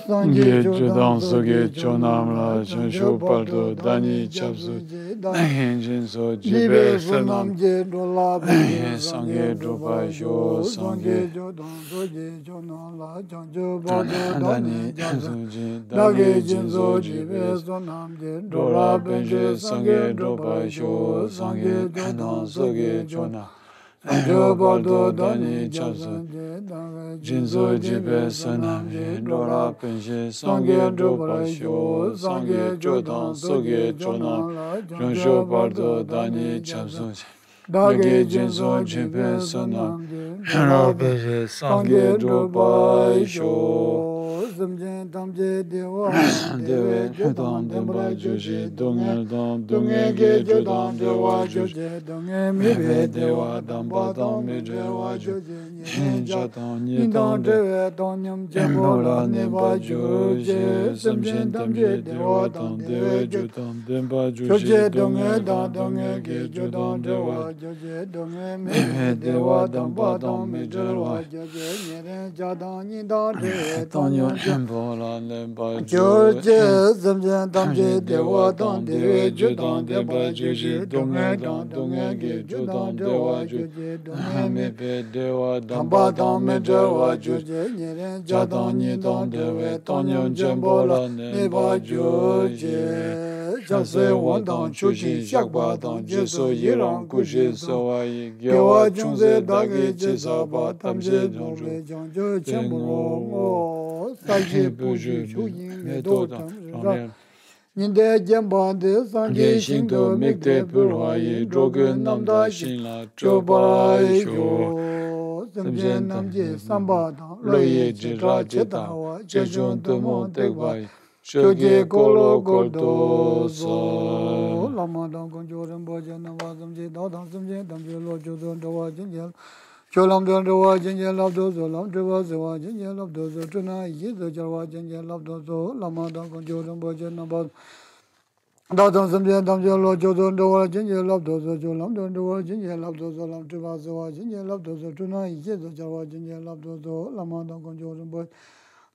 Sangye Chodam Soge Chonam La Chonsho Paldo Dani Chapsu Jinso Jibe Sanam Sangye Drupa Sho Sangye Chodam La Chonsho Paldo Dani Chapsu Dage Jinso Jibe Sanam Dora Benje Sangye Drupa Sho Sangye Chodam Soge Chonam Baldo Dani Chapsu Jinso Jibe Sanam Dora Benje Sangye Drupa Sho Sangye Chodam Soge Chonam Jonsho Baldo Dani Chapsu Dage Jinso Jibe Sanam Dora Benje Sangye Drupa Sho Dewe Jodam Demba Joji Dongel Dom Donge Ge Jodam Dewa Joji Donge Mibe Dewa Damba Dam Dewa Joji Jadam Nidam Dewe Donyam Jembola Neba Joji Samjen Damje Dewa Dam Dewe Jodam Demba Joji Donge Dam Donge Ge Jodam Dewa Joji Donge Mibe Dewa Damba Dam Dewa Joji Nyere Jadam Nidam Dewe Donyam George Zamjan Damje Dewa Dam Dewe Jodam Demba Joji Donge Dam Donge Ge Jodam Dewa Joji Donge Mibe Dewa Damba Dam Dewa Joji Nyere Jadam Nidam Dewe Donyam Jembola Neba Joji Jase Wandam Chuji Shakba Dam Jeso Yiram Kushi Sawai Gewa Chungse Dage Jesaba Tamje Donge Jangjo Chembo Saji Puju Chuyin Medo Tam Ninde Jembande Sange Shindo Mikte Purwayi Drogun Namda Shinla Chobai Sho Samjen Namje Samba Dam Loye Jira Chetawa Chechun Tumo Tekbai Shoge Kolo Koldo So Lama Dam Konjoram Bojan Navazam Je Dadam Samje Damje Lo Jodon Dawa Jinjel Cholam Don Dawa Jinjel Labdo Zolam Dawa Zawa Jinjel Labdo Zotuna Yizo Jawa Jinjel Labdo So Lama Dam Konjoram Bojan Navazam Dadam Samje Damje Lo Jodon Dawa Jinjel Labdo Zolam Don Dawa Jinjel Labdo Zolam Dawa Zawa Jinjel Labdo Zotuna Yizo Jawa Jinjel Labdo So Lama Dam Konjoram Bojan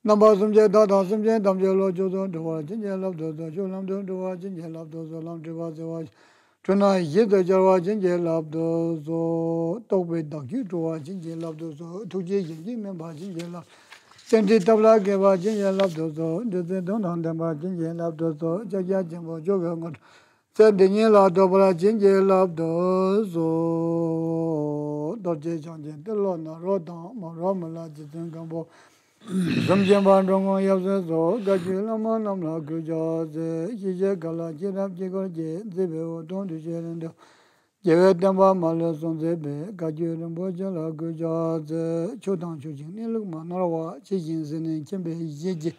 Number some jet data some jet damn yellow jodo to watch in yellow dozo jolam don't do watch in yellow dozo lam to watch tonight yet the jawaj in yellow dozo talk with the you to watch in yellow dozo to jay member in yellow send it up like a watch in yellow dozo they don't on them watch in yellow dozo jaja jumbo jogo said the yellow double in yellow dozo dodge on the lona rodon moromala jitangambo Zamjan Bandongo Yazo, Gajilama Namla Gujaze, Jija Gala, Jirab Jigoje, Zebe, Don de Jelendo, Jevetamba Malas on Zebe, Gajulam Bojala Gujaze, Chodan Chujin, Iluma Narawa, Chijin Zin, Chimbe, Jiji,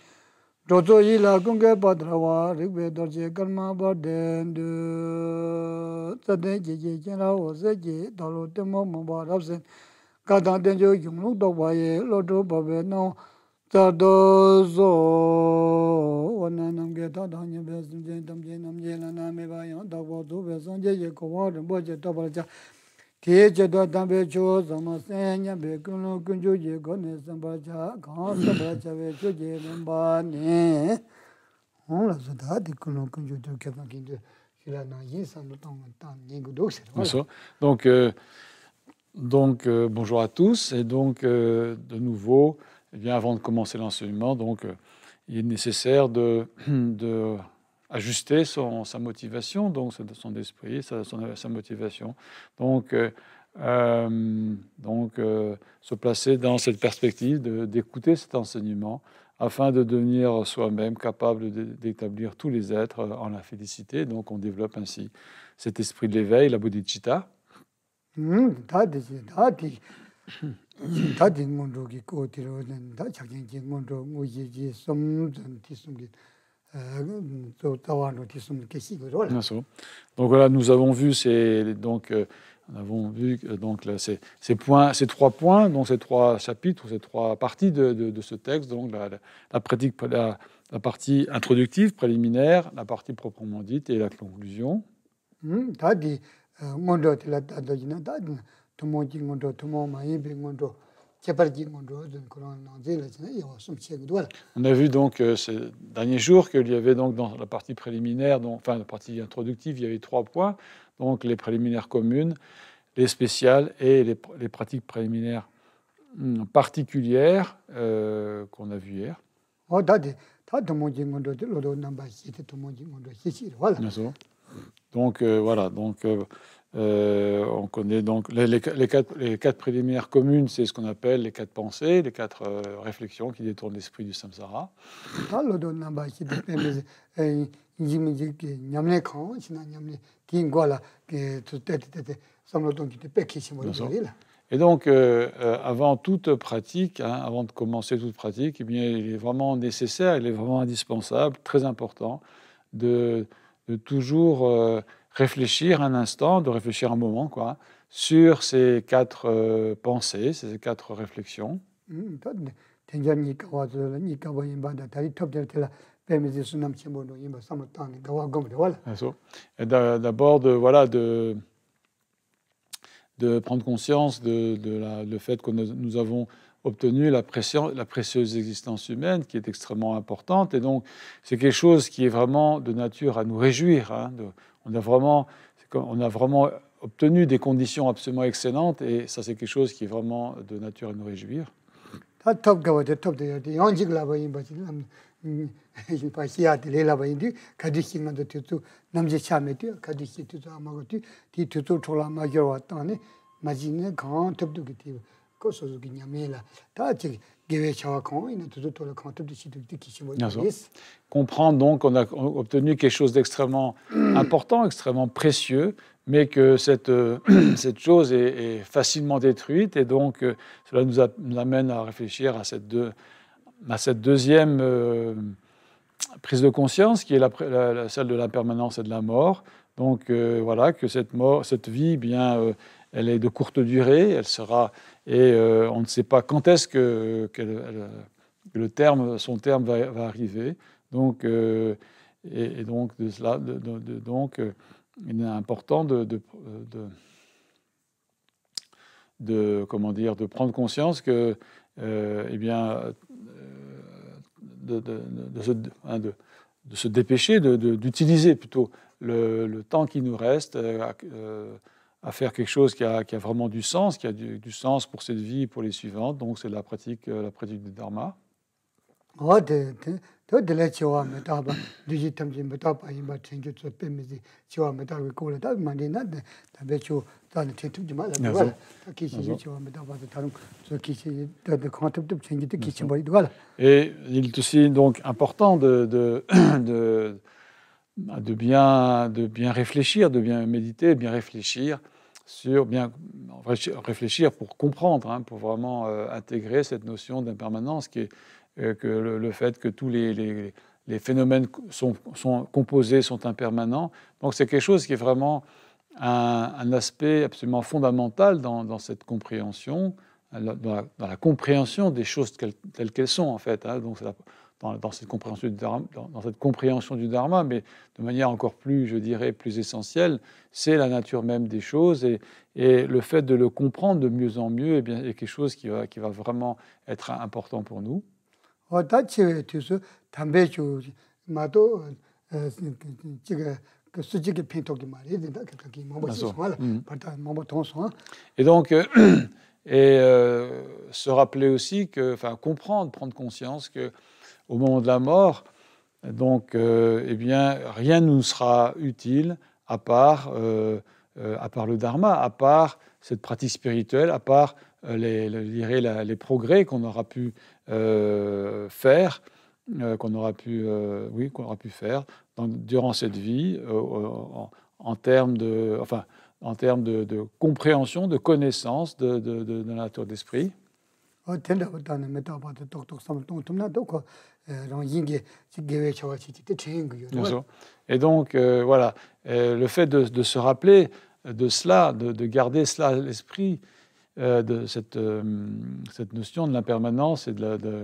Dozo Ila Gunga Badrawa, Rigbe Dorje Galma Baden, Sade Jiji, Jena was Eji, Dalo Demo Mubarabsen, Gadan Denjo Yumlu Dobaye, Lodo Babe no. Tadozo Wananam Geta Danya Besim Jentam Jenam Jelana Mebayan, Davodu Besanje, Kowad, and Boja Tabaja, Teacher Dambe Cho, Samasanya, Bekuno, Kunju, Gones, and Baja, Consta Baja, Vejo, and Bane. All of that, the Kuno Kunju to Kevin Filana, yes, and the tongue and Tan, Ningudos. Donc, bonjour à tous, et donc, de nouveau, eh bien, avant de commencer l'enseignement, donc, il est nécessaire de ajuster sa motivation, donc son esprit, sa motivation. Donc, se placer dans cette perspective d'écouter cet enseignement afin de devenir soi-même capable d'établir tous les êtres en la félicité. Donc, on développe ainsi cet esprit de l'éveil, la bodhicitta. Donc voilà, nous avons vu ces trois points, donc ces trois chapitres, ces trois parties de ce texte, donc la partie introductive, préliminaire, la partie proprement dite et la conclusion. On a vu donc ces derniers jours qu'il y avait donc dans la partie préliminaire, enfin la partie introductive, il y avait 3 points. Donc les préliminaires communes, les spéciales et les pratiques préliminaires particulières qu'on a vues hier. Donc voilà, donc on connaît donc les 4 préliminaires communes, c'est ce qu'on appelle les 4 pensées, les 4 réflexions qui détournent l'esprit du samsara. Et donc, avant toute pratique, avant de commencer toute pratique, eh bien, il est vraiment nécessaire, il est vraiment indispensable, très important, de toujours réfléchir un instant, de réfléchir un moment, quoi, sur ces 4 pensées, ces 4 réflexions. Et d'abord, de prendre conscience le fait que nous avons obtenu la précieuse existence humaine, qui est extrêmement importante. Et donc, c'est quelque chose qui est vraiment de nature à nous réjouir. On a vraiment obtenu des conditions absolument excellentes, et ça, c'est quelque chose qui est vraiment de nature à nous réjouir. Comprendre donc qu'on a obtenu quelque chose d'extrêmement important, extrêmement précieux, mais que cette chose est facilement détruite, et donc cela nous amène à réfléchir à cette deuxième prise de conscience, qui est celle de l'impermanence et de la mort. Donc voilà, que cette vie, bien, elle est de courte durée, elle sera, et on ne sait pas quand est-ce que son terme va arriver. Donc, et donc de cela, il est important de prendre conscience que, eh bien, de se dépêcher, d'utiliser plutôt le temps qui nous reste à faire quelque chose qui a vraiment du sens, qui a du sens pour cette vie et pour les suivantes. Donc c'est la pratique du Dharma. Et il est aussi donc important de bien réfléchir, de bien méditer, bien réfléchir pour comprendre, pour vraiment intégrer cette notion d'impermanence qui est que le fait que tous les phénomènes sont composés, sont impermanents. Donc c'est quelque chose qui est vraiment un aspect absolument fondamental dans cette compréhension, dans la compréhension des choses telles qu'elles sont, en fait. Donc dans cette compréhension du Dharma, mais de manière encore plus, je dirais, plus essentielle, c'est la nature même des choses, et le fait de le comprendre de mieux en mieux, eh bien, est quelque chose qui va vraiment être important pour nous. Et donc, se rappeler aussi comprendre, prendre conscience que au moment de la mort, donc, eh bien, rien ne nous sera utile à part le Dharma, à part cette pratique spirituelle, à part les progrès qu'on aura pu faire, durant cette vie, en termes de compréhension, de connaissance de la nature d'esprit. Et donc, voilà, le fait de se rappeler de cela, de garder cela à l'esprit, de cette notion de l'impermanence et de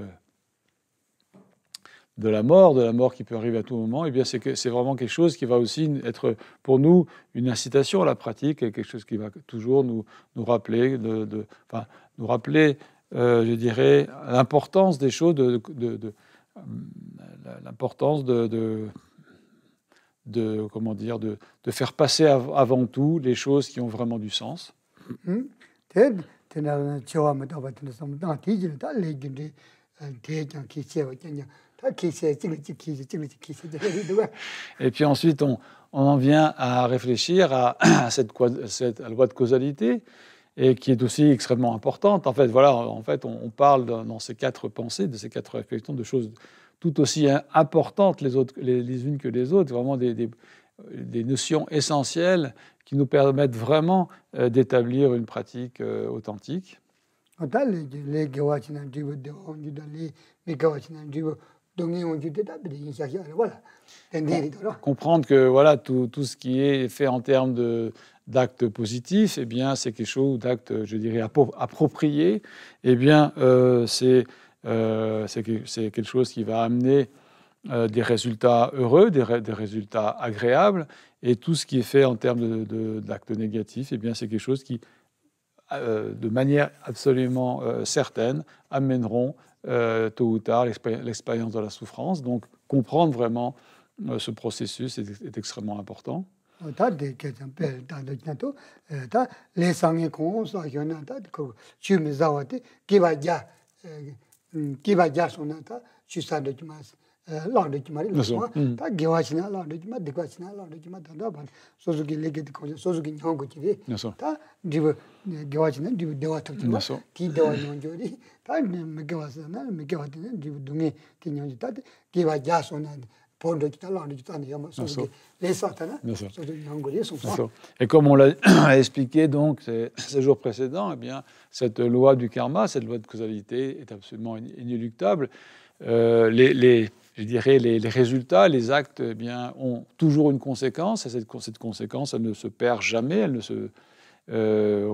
la mort qui peut arriver à tout moment, eh bien c'est vraiment quelque chose qui va aussi être pour nous une incitation à la pratique, et quelque chose qui va toujours nous rappeler, nous rappeler je dirais, l'importance des choses, l'importance comment dire, de faire passer avant tout les choses qui ont vraiment du sens. Et puis ensuite, on en vient à réfléchir à cette loi de causalité, et qui est aussi extrêmement importante. En fait, voilà, on parle dans ces quatre pensées, de ces quatre réflexions, de choses tout aussi importantes les unes que les autres, vraiment des notions essentielles qui nous permettent vraiment d'établir une pratique authentique. Comprendre que voilà, tout ce qui est fait en termes d'actes positifs, eh bien, c'est quelque chose d'actes, je dirais, appropriés. Eh bien, c'est quelque chose qui va amener des résultats heureux, des résultats agréables. Et tout ce qui est fait en termes d'actes négatifs, eh bien, c'est quelque chose qui, de manière absolument certaine, amèneront tôt ou tard l'expérience de la souffrance. Donc, comprendre vraiment ce processus est extrêmement important. Et comme on l'a expliqué donc ces jours précédents, eh bien, cette loi du karma, cette loi de causalité est absolument inéluctable. Je dirais les résultats, les actes, eh bien, ont toujours une conséquence, et cette conséquence, elle ne se perd jamais, elle ne se,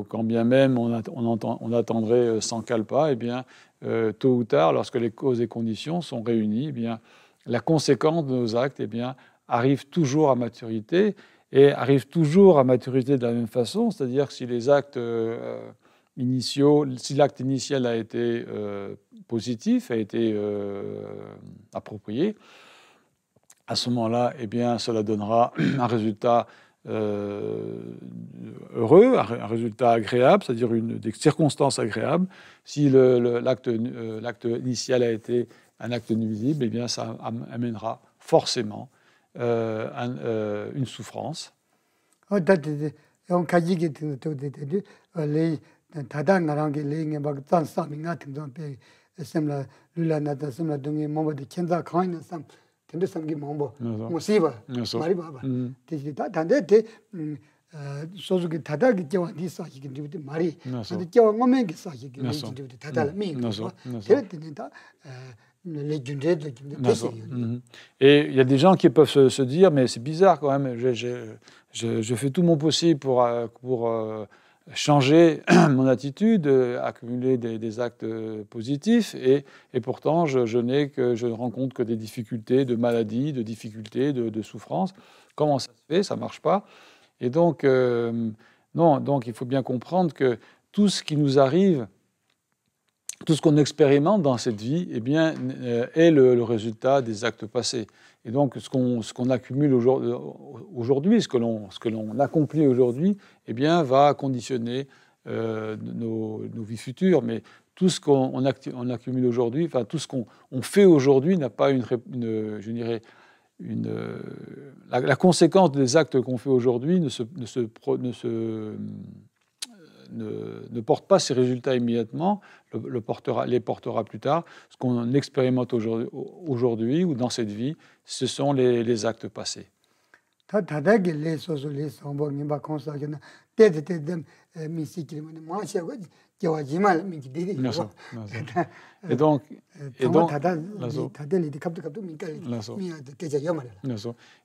quand bien même on attendrait sans kalpa, eh bien, tôt ou tard, lorsque les causes et conditions sont réunies, eh bien, la conséquence de nos actes, eh bien, arrive toujours à maturité, et arrive toujours à maturité de la même façon, c'est-à-dire que si les actes si l'acte initial a été positif, a été approprié, à ce moment-là, eh bien, cela donnera un résultat heureux, un résultat agréable, c'est-à-dire des circonstances agréables. Si l'acte initial a été un acte nuisible, eh bien, ça amènera forcément une souffrance. Et il y a des gens qui peuvent se dire, mais c'est bizarre quand même, je fais tout mon possible pour changer mon attitude, accumuler des actes positifs, et pourtant je ne rencontre que des difficultés de maladie, de difficultés, de souffrance. Comment ça se fait? Ça ne marche pas. Et donc, non, donc il faut bien comprendre que tout ce qui nous arrive, tout ce qu'on expérimente dans cette vie, eh bien, est le résultat des actes passés. Et donc, ce qu'on accumule aujourd'hui, ce que l'on accomplit aujourd'hui, eh bien, va conditionner nos vies futures. Mais tout ce qu'on accumule aujourd'hui, enfin, tout ce qu'on fait aujourd'hui n'a pas je dirais, la conséquence des actes qu'on fait aujourd'hui ne porte pas ses résultats immédiatement, les portera plus tard. Ce qu'on expérimente aujourd'hui ou dans cette vie, ce sont les actes passés.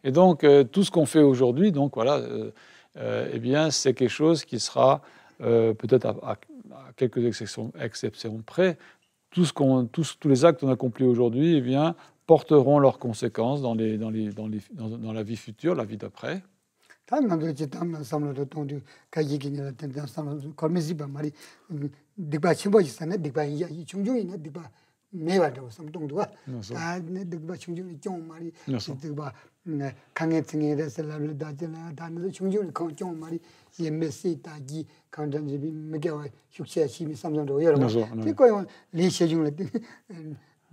Et donc, tout ce qu'on fait aujourd'hui, donc voilà, eh bien, c'est quelque chose qui sera peut-être à quelques exceptions près, tous les actes qu'on accomplit aujourd'hui, eh bien, porteront leurs conséquences dans la vie future, la vie d'après. 당나도 지담나 삼로도 동도 가지기니라 된다 삼로 걸미지바 말이 득바 침보지잖아 득바 이 중중이네 득바 매와도 삼동도가 아 득바 중중이 좀 말이 득바 강해층에서 라르다잖아 다는 중중이 좀 말이 예메시다지 강전집이 매겨와 숙제 심이 삼성도 여러 번 그거요 리셰중을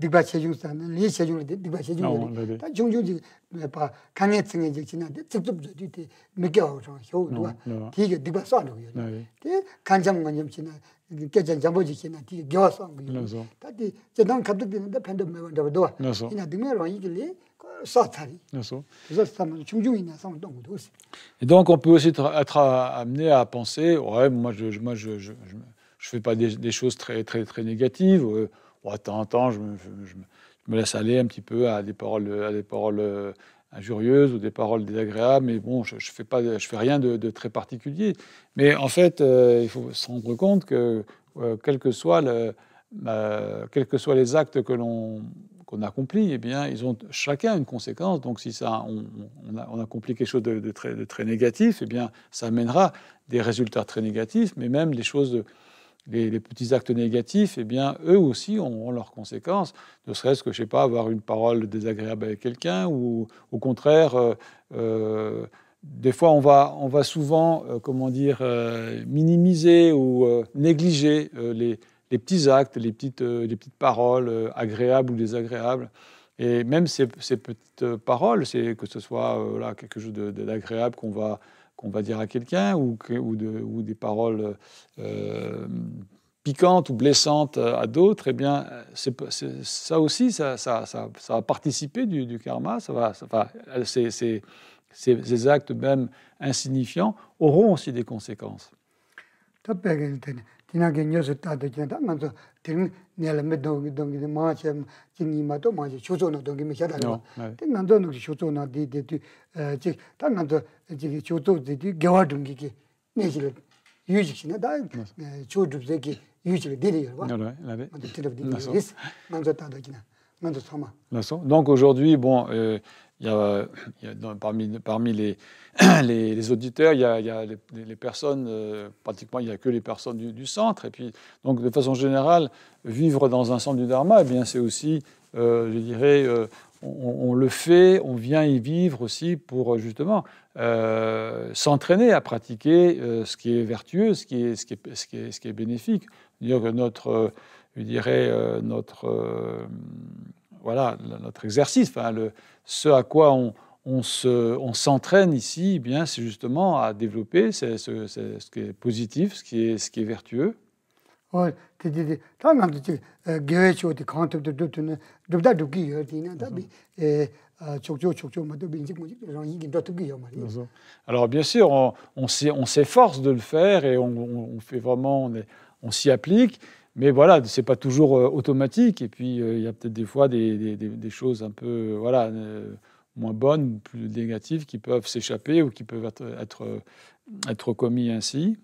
득바 체중사는 리셰중을 득바 체중을 다 중중지 봐 강해층에 지나데 직접적으로 매겨와 효도가 되게 득바 쏴는 거예요. 그 간장만 지나 깨전 잡아지 지나 되게 겨워서 한 거예요. 다디 저당 갑득되는데 팬도 매원도 이나 등매로 이길리 Et donc, on peut aussi être amené à penser, ouais, moi, je fais pas des choses très négatives. De temps en temps, je me laisse aller un petit peu à des paroles injurieuses ou des paroles désagréables, mais bon, je fais rien de très particulier. Mais en fait, il faut se rendre compte que quels que soient les actes qu'on accomplit, eh bien, ils ont chacun une conséquence. Donc, si on accomplit quelque chose de très négatif, eh bien, ça amènera des résultats très négatifs. Mais même les petits actes négatifs, eh bien, eux aussi ont leurs conséquences. Ne serait-ce que, je sais pas, avoir une parole désagréable avec quelqu'un, ou au contraire, des fois, on va souvent, minimiser ou négliger les petits actes, les petites paroles agréables ou désagréables. Et même ces petites paroles, que ce soit quelque chose d'agréable qu'on va dire à quelqu'un, ou des paroles piquantes ou blessantes à d'autres, eh bien, ça aussi, ça va participer du karma. Ces actes même insignifiants auront aussi des conséquences. 지나게 녀서 따대잖아. 먼저 등 내가 몇동 마치 진이마도 마치 조조는 동기 메샤다고. 등난도 조조나 디디 지 단난도 지 조조디 겨와둥기기 내지를 유지시나 다 조조들기 유지를 데리요. 먼저 들어디. 먼저 따대잖아. 먼저 참아. Donc aujourd'hui, bon, il y a parmi les auditeurs, il y a les personnes, pratiquement il n'y a que les personnes du centre. Et puis, donc, de façon générale, vivre dans un centre du Dharma, eh bien, c'est aussi, je dirais, on le fait, on vient y vivre aussi pour justement s'entraîner à pratiquer ce qui est vertueux, ce qui est bénéfique. C'est-à-dire que notre exercice, ce à quoi on s'entraîne ici, eh bien, c'est justement à développer ce qui est positif, ce qui est vertueux. Alors bien sûr, on s'efforce de le faire et on fait vraiment, on s'y applique. Mais voilà, c'est pas toujours automatique. Et puis, il y a peut-être des fois des choses un peu moins bonnes ou plus négatives qui peuvent s'échapper ou qui peuvent être commis ainsi.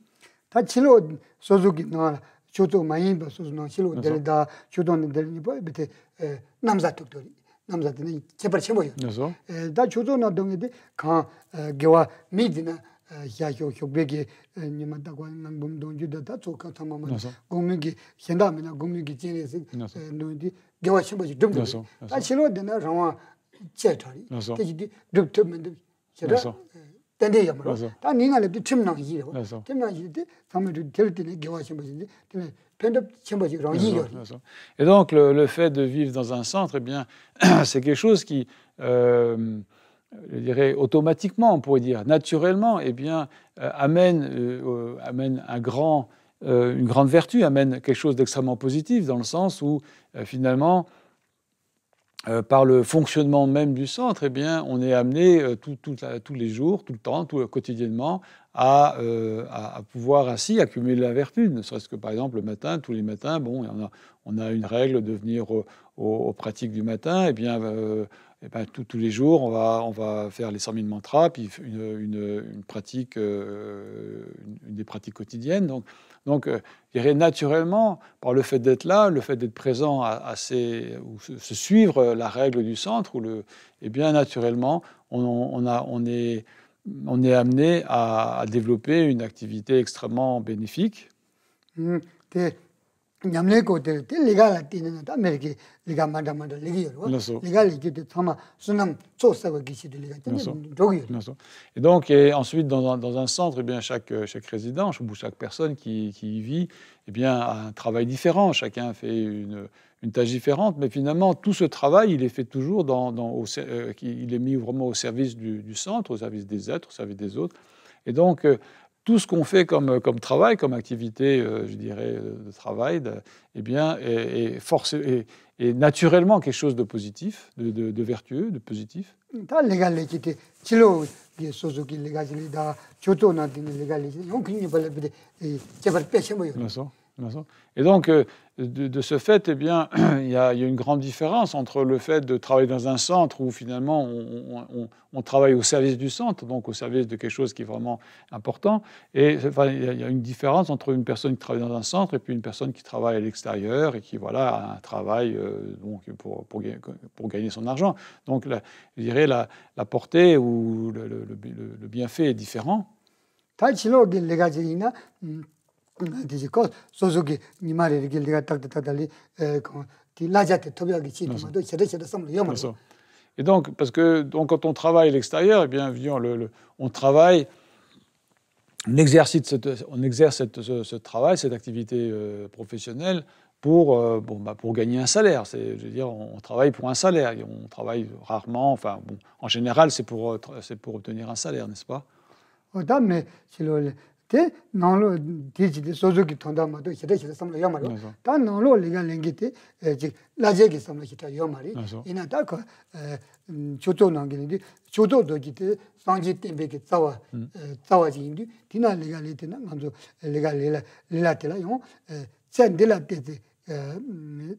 야효효백이 님한다고 남범동주도 다 조카타마마 공명기 현다면은 공명기 진에서 노디 겨와심버지 좀 사실은 되나 상황 제터리 되지 득트면도 제가 된대요 말로 다 니가래도 팀낭이요 팀낭이데 사람들 될 때는 겨와심버지 때문에 팬더 심버지 그런 이요. Et donc le fait de vivre dans un centre, eh bien c'est quelque chose qui je dirais automatiquement, on pourrait dire, naturellement, eh bien, amène une grande vertu, amène quelque chose d'extrêmement positif, dans le sens où, finalement, par le fonctionnement même du centre, eh bien, on est amené tous les jours, tout le temps, quotidiennement, à pouvoir ainsi accumuler la vertu. Ne serait-ce que, par exemple, le matin, tous les matins, bon, on a une règle de venir aux pratiques du matin, eh bien, tous les jours, on va faire les 100 000 mantras, puis une pratique, une des pratiques quotidiennes. Donc, je dirais naturellement, par le fait d'être là, le fait d'être présent ou se suivre la règle du centre, eh bien naturellement, on est on est amené à développer une activité extrêmement bénéfique. 냠내 고들 리가라 뛰는 아메리게 리가 만다만다 리기요. 리가 리기도 참아 순남 조사가 기시들 리가 저기요. Et donc, ensuite, dans un centre, eh bien, chaque résident, ou chaque personne qui y vit, eh bien, a un travail différent. Chacun fait une tâche différente, mais finalement, tout ce travail, il est fait toujours il est mis vraiment au service du centre, au service des êtres, au service des autres. Et donc, tout ce qu'on fait comme travail, comme activité, je dirais, de travail, eh bien, est naturellement quelque chose de positif, de vertueux, de positif. Et donc, de ce fait, eh bien, il y a une grande différence entre le fait de travailler dans un centre où finalement on travaille au service du centre, donc au service de quelque chose qui est vraiment important. Et enfin, il y a une différence entre une personne qui travaille dans un centre et puis une personne qui travaille à l'extérieur et qui a un travail donc pour gagner son argent. Donc, je dirais la portée ou le bienfait est différent. Et donc, parce que quand on travaille à l'extérieur, eh bien, on travaille, on exerce ce travail, cette activité professionnelle pour gagner un salaire. Je veux dire, on travaille pour un salaire. On travaille rarement, enfin, bon, en général, c'est pour obtenir un salaire, n'est-ce pas? 나로 디지털 소속이 통담마도 시대시대 삼로 요마로 다 나로 리간랭게테 라제게 삼로 시타 요마리 이나다 그 조조 남기는데 조조도 기테 상지 템베게 자와지인디 디나 리간리테나 먼저 리간리라텔라 요 젠딜라테데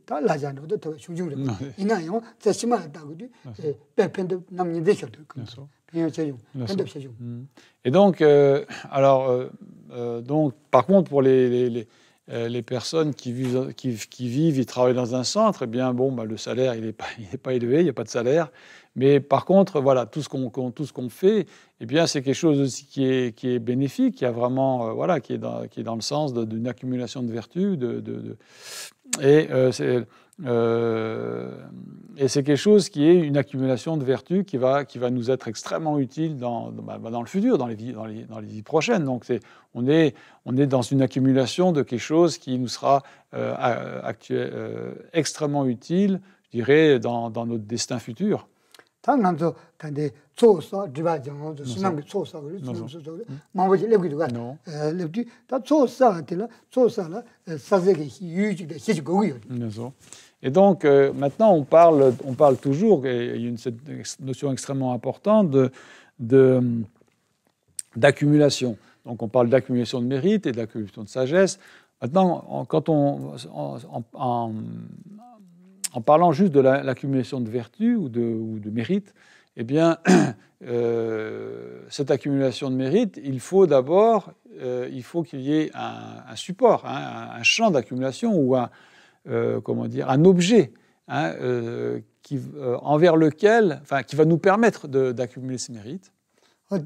다 라잔도도 더 중중을 이나요 제시마다고디 배편도 남니데셔도 그래서 Et donc, donc, par contre, pour les personnes qui vivent et travaillent dans un centre, eh bien, bon, le salaire, il n'est pas élevé, il n'y a pas de salaire. Mais par contre, voilà, tout ce qu'on fait, eh bien, c'est quelque chose aussi qui est bénéfique, qui a vraiment, qui est dans le sens d'une accumulation de vertus, et c'est quelque chose qui est une accumulation de vertus qui va nous être extrêmement utile dans le futur, dans les vies prochaines. Donc on est dans une accumulation de quelque chose qui nous sera extrêmement utile, je dirais, dans notre destin futur. Et donc, maintenant, on parle toujours, et il y a cette notion extrêmement importante d'accumulation. Donc, on parle d'accumulation de mérite et d'accumulation de sagesse. Maintenant, en parlant juste de l'accumulation de vertu ou de mérite, eh bien, cette accumulation de mérite, il faut d'abord, qu'il y ait un support, un champ d'accumulation ou un objet envers lequel, qui va nous permettre d'accumuler ces mérites. Et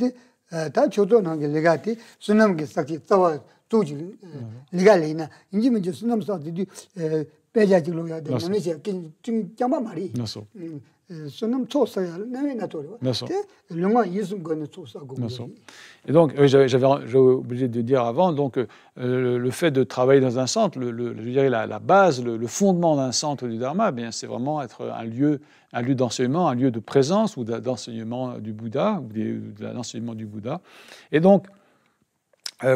donc, j'avais obligé de dire avant, donc le fait de travailler dans un centre, je dirais la base, le fondement d'un centre du Dharma, bien, c'est vraiment être un lieu d'enseignement, un lieu de présence ou d'enseignement du Bouddha, ou de l'enseignement du Bouddha. Et donc,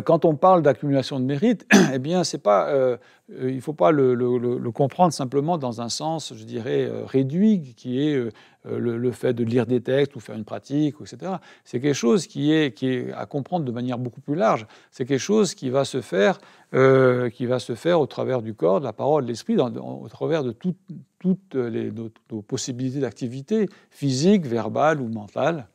quand on parle d'accumulation de mérite, eh bien, c'est pas, il ne faut pas le comprendre simplement dans un sens, je dirais, réduit, qui est le fait de lire des textes ou faire une pratique, etc. C'est quelque chose qui est à comprendre de manière beaucoup plus large. C'est quelque chose qui va se faire au travers du corps, de la parole, de l'esprit, au travers de toutes nos possibilités d'activité physique, verbale ou mentale.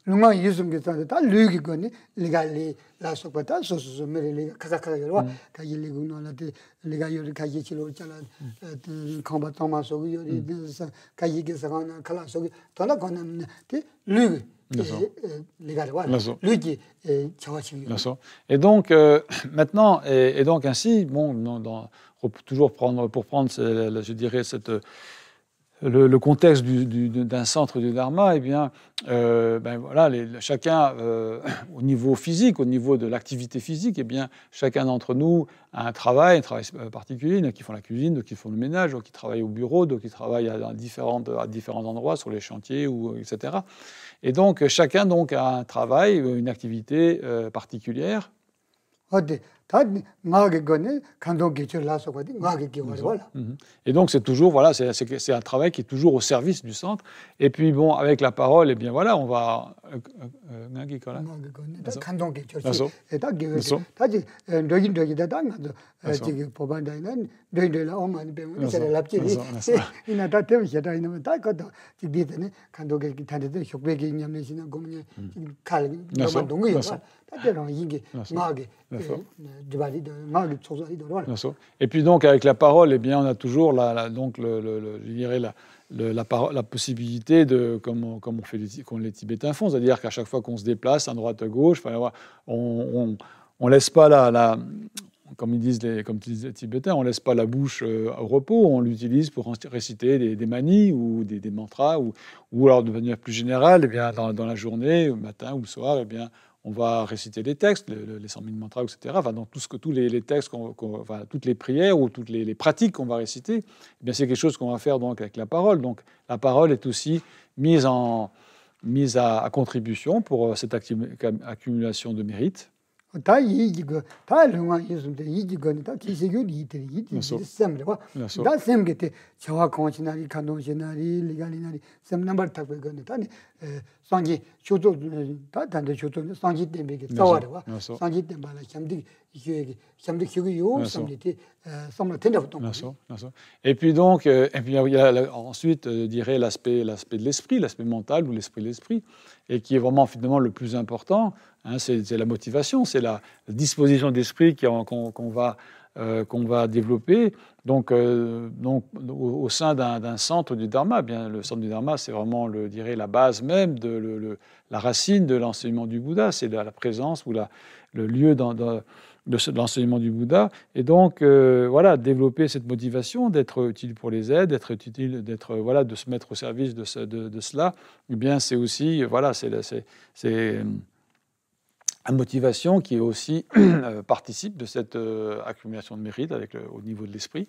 lunga yusum ke ta lugi goni legali la sopata so mere kaza yorwa ka yiligu no la de lega yori ka yichilo chala kamba toma so yori ka yige sagana kala so tona gona te lugi Et donc, maintenant, et donc ainsi, bon, toujours pour prendre, je dirais, le contexte d'un centre du Dharma, eh bien, ben voilà, chacun, au niveau physique, au niveau de l'activité physique, eh bien, chacun d'entre nous a un travail particulier. Il y en a qui font la cuisine, d'autres qui font le ménage, d'autres qui travaillent au bureau, d'autres qui travaillent à différents endroits, sur les chantiers, etc. Et donc, chacun donc, a un travail, une activité particulière. Et donc, c'est toujours, voilà, c'est un travail qui est toujours au service du centre. Et puis, bon, avec la parole, eh bien, voilà, on va... Et puis donc avec la parole, eh bien on a toujours donc je dirais la possibilité de comme les Tibétains font, c'est-à-dire qu'à chaque fois qu'on se déplace à droite à gauche, on laisse pas comme disent les Tibétains, on laisse pas la bouche au repos, on l'utilise pour réciter des manies ou des mantras ou alors de manière plus générale, eh bien dans la journée, au matin ou le soir, eh bien on va réciter les textes, les 100 000 mantras, etc. Enfin, dans tous les textes, enfin, toutes les prières ou toutes les pratiques qu'on va réciter, eh bien, c'est quelque chose qu'on va faire donc avec la parole. Donc, la parole est aussi mise à contribution pour cette accumulation de mérite. Et puis donc, il y a ensuite, je dirais, l'aspect de l'esprit, l'aspect mental ou l'esprit de l'esprit, et qui est vraiment finalement le plus important. Hein, c'est la motivation, c'est la disposition d'esprit qu'on va développer. Donc au sein d'un centre du Dharma, bien, le centre du Dharma, c'est vraiment, je dirais, la base même, la racine de l'enseignement du Bouddha, c'est la présence ou le lieu de l'enseignement du Bouddha. Et donc, voilà, développer cette motivation d'être utile pour les aides, voilà, de se mettre au service de cela, eh bien, c'est aussi, voilà, c'est une motivation qui aussi participe de cette accumulation de mérite au niveau de l'esprit.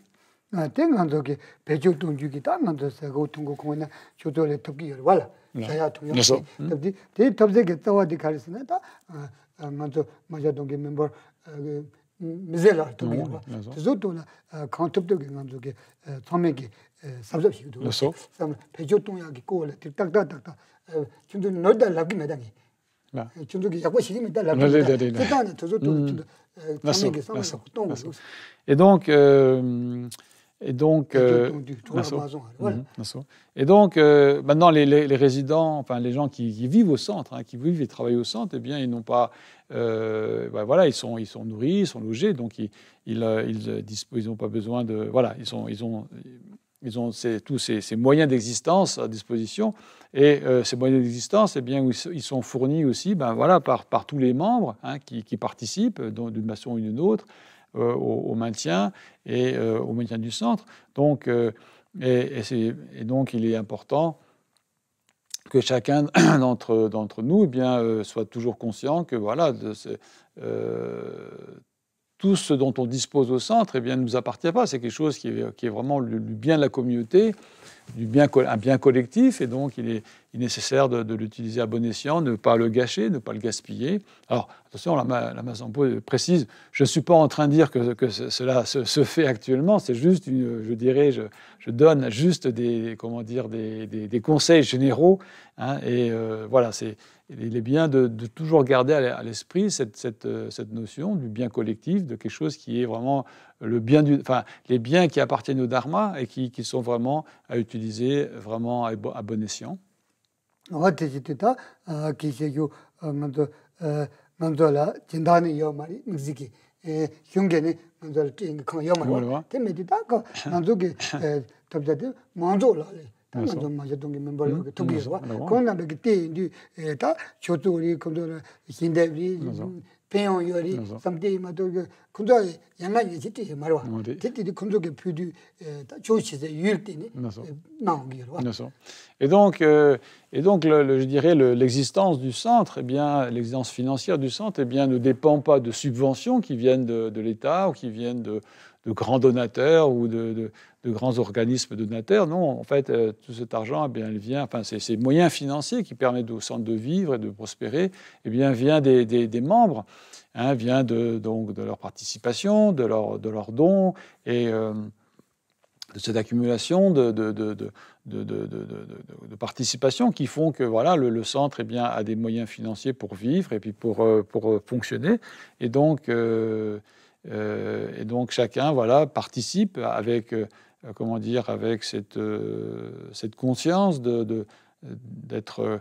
Et donc, maintenant, les résidents, enfin les gens qui vivent au centre, hein, qui vivent et travaillent au centre, eh bien, ils n'ont pas, voilà, ils sont nourris, ils sont logés, donc ils n'ont pas besoin de, voilà, ils ont tous ces moyens d'existence à disposition, et ces moyens d'existence, eh bien, ils sont fournis aussi, ben voilà, par tous les membres, hein, qui participent d'une façon ou d'une autre au maintien et au maintien du centre. Donc, donc, il est important que chacun d'entre nous, eh bien, soit toujours conscient que voilà, tout ce dont on dispose au centre, eh bien, ne nous appartient pas. C'est quelque chose qui est vraiment le bien de la communauté, un bien collectif, et donc il est nécessaire de l'utiliser à bon escient, ne pas le gâcher, ne pas le gaspiller. Alors, attention, la Zampo précise, je ne suis pas en train de dire que cela se fait actuellement, c'est juste, je dirais, je donne juste des conseils généraux, hein, et voilà, il est bien de toujours garder à l'esprit cette notion du bien collectif, de quelque chose qui est vraiment le bien les biens qui appartiennent au Dharma et qui sont vraiment à utiliser vraiment à bon escient. 어때지다 기세요 먼저 먼저라 진단이 요 말이 뮤직이 흉계는 먼저 그 요말 때문에다 그 먼저게 답자들 먼저라래 먼저 먼저 동기 멤버를 두기로 그러나 그 때인지 다 저도리 그들 신대비 배운 요리 삼대마도 근데 양아지 짓이 말와 짓이 근데 퓨디 다 조치제 유일때니 나오기로 Et donc je dirais l'existence du centre, eh bien, l'existence financière du centre eh bien, ne dépend pas de subventions qui viennent de l'État ou qui viennent de grands donateurs ou de grands organismes donateurs. Non, en fait, tout cet argent, eh bien, il vient, enfin, ces moyens financiers qui permettent au centre de vivre et de prospérer, eh bien, vient des membres, hein, vient donc de leur participation, de leurs dons et de cette accumulation de participation qui font que voilà, le centre eh bien, a des moyens financiers pour vivre et puis pour fonctionner. Et donc chacun voilà, participe avec, comment dire, avec cette conscience d'être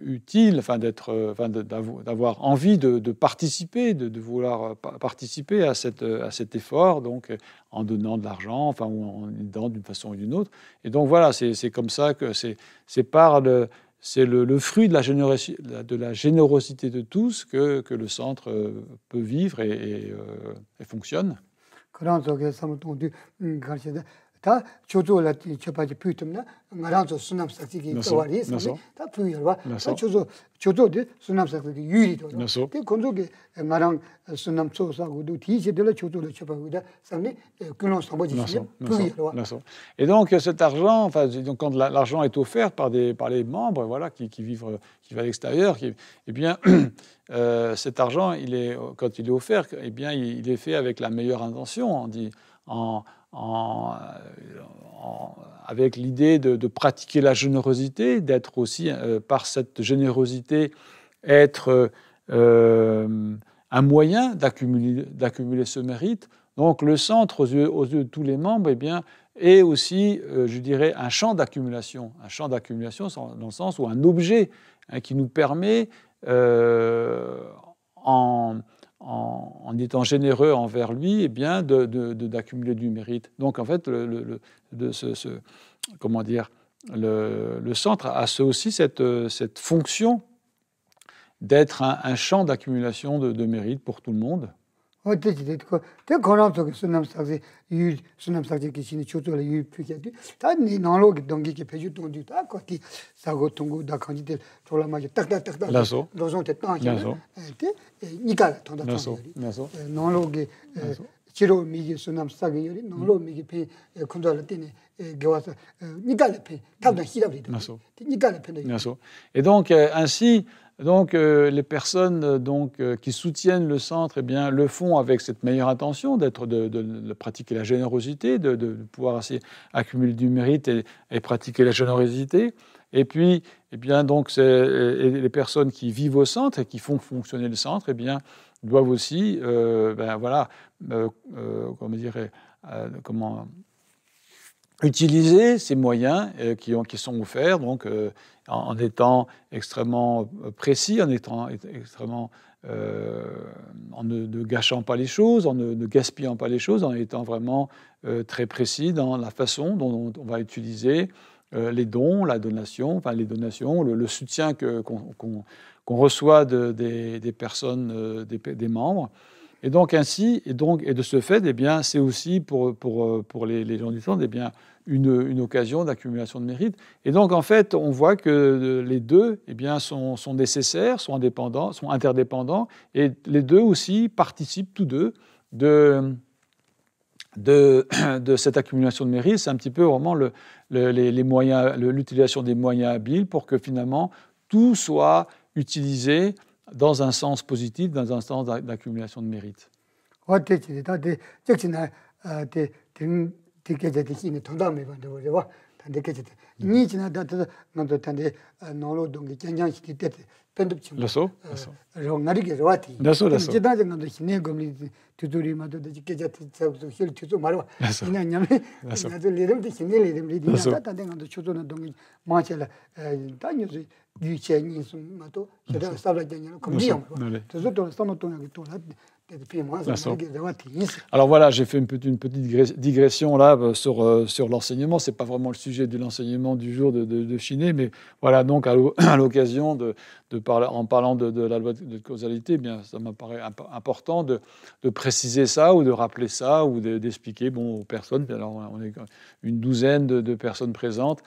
utile, enfin d'avoir envie de participer, de vouloir participer à cet effort, donc en donnant de l'argent, enfin ou en aidant d'une façon ou d'une autre. Et donc voilà, c'est comme ça que c'est le fruit de la générosité de tous que le centre peut vivre et fonctionne. 다 조조라 저바지 퓨트나 나랑서 수납사지기 또와리 다 퓨여와 조조데 수납사지기 유리도 그 건조게 나랑 수납소사고도 디제들 조조를 쳐봐고다 상네 그런 상보지 퓨여와. Et donc cet argent, enfin donc quand l'argent est offert par les membres voilà qui vivent qui va à l'extérieur eh bien cet argent quand il est offert eh bien il est fait avec la meilleure intention avec l'idée de pratiquer la générosité, d'être aussi, par cette générosité, être un moyen d'accumuler ce mérite. Donc le centre, aux yeux de tous les membres, eh bien, est aussi, je dirais, un champ d'accumulation dans le sens où un objet qui nous permet, en étant généreux envers lui, eh bien, d'accumuler du mérite. Donc, en fait, comment dire, le centre a aussi cette fonction d'être un champ d'accumulation de mérite pour tout le monde. Et donc, ainsi, les personnes qui soutiennent le centre, eh bien, le font avec cette meilleure intention de pratiquer la générosité, de pouvoir ainsi accumuler du mérite et pratiquer la générosité. Et puis, eh bien, donc, les personnes qui vivent au centre et qui font fonctionner le centre, eh bien, doivent aussi, utiliser ces moyens qui sont offerts, donc en étant extrêmement précis, en étant extrêmement, en ne gâchant pas les choses, en ne gaspillant pas les choses, en étant vraiment très précis dans la façon dont on va utiliser les dons, les donations, le soutien qu'on reçoit des personnes, des membres. Et donc ainsi, et de ce fait, eh bien, c'est aussi pour les gens du centre, eh bien, une occasion d'accumulation de mérite. Et donc en fait, on voit que les deux, eh bien, sont nécessaires, sont interdépendants, et les deux aussi participent tous deux de cette accumulation de mérite. C'est un petit peu vraiment les moyens, l'utilisation des moyens habiles pour que finalement tout soit utilisé dans un sens positif, dans un sens d'accumulation de mérite. 펜드치 Lasso. 롱나리게 로아티 Lasso. 지다정도 힘내 검리 두두리마도 지게자 저도 힐 투도 말아 이나 냠이 나도 리듬도 힘내 리듬이 나다 된도 초도는 동이 마찰 다니지 유체니 숨마도 제가 살아잖아요 검리용 저도 스토마토는 또 Alors voilà, j'ai fait une petite digression là sur l'enseignement. C'est pas vraiment le sujet de l'enseignement du jour de Chiné, mais voilà, donc à l'occasion de parler, en parlant de la loi de causalité, eh bien ça m'apparaît important de préciser ça ou de rappeler ça ou d'expliquer aux personnes. Alors on est une douzaine de personnes présentes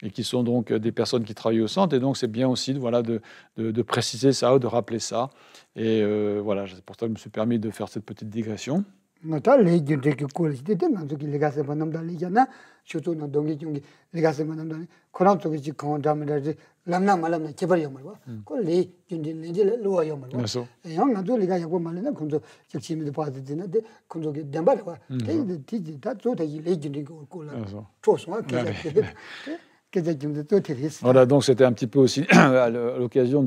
et qui sont donc des personnes qui travaillent au centre. Et donc, c'est bien aussi de préciser ça ou de rappeler ça. Et voilà, c'est pour ça que je me suis permis de faire cette petite digression. Voilà, donc c'était un petit peu aussi à l'occasion,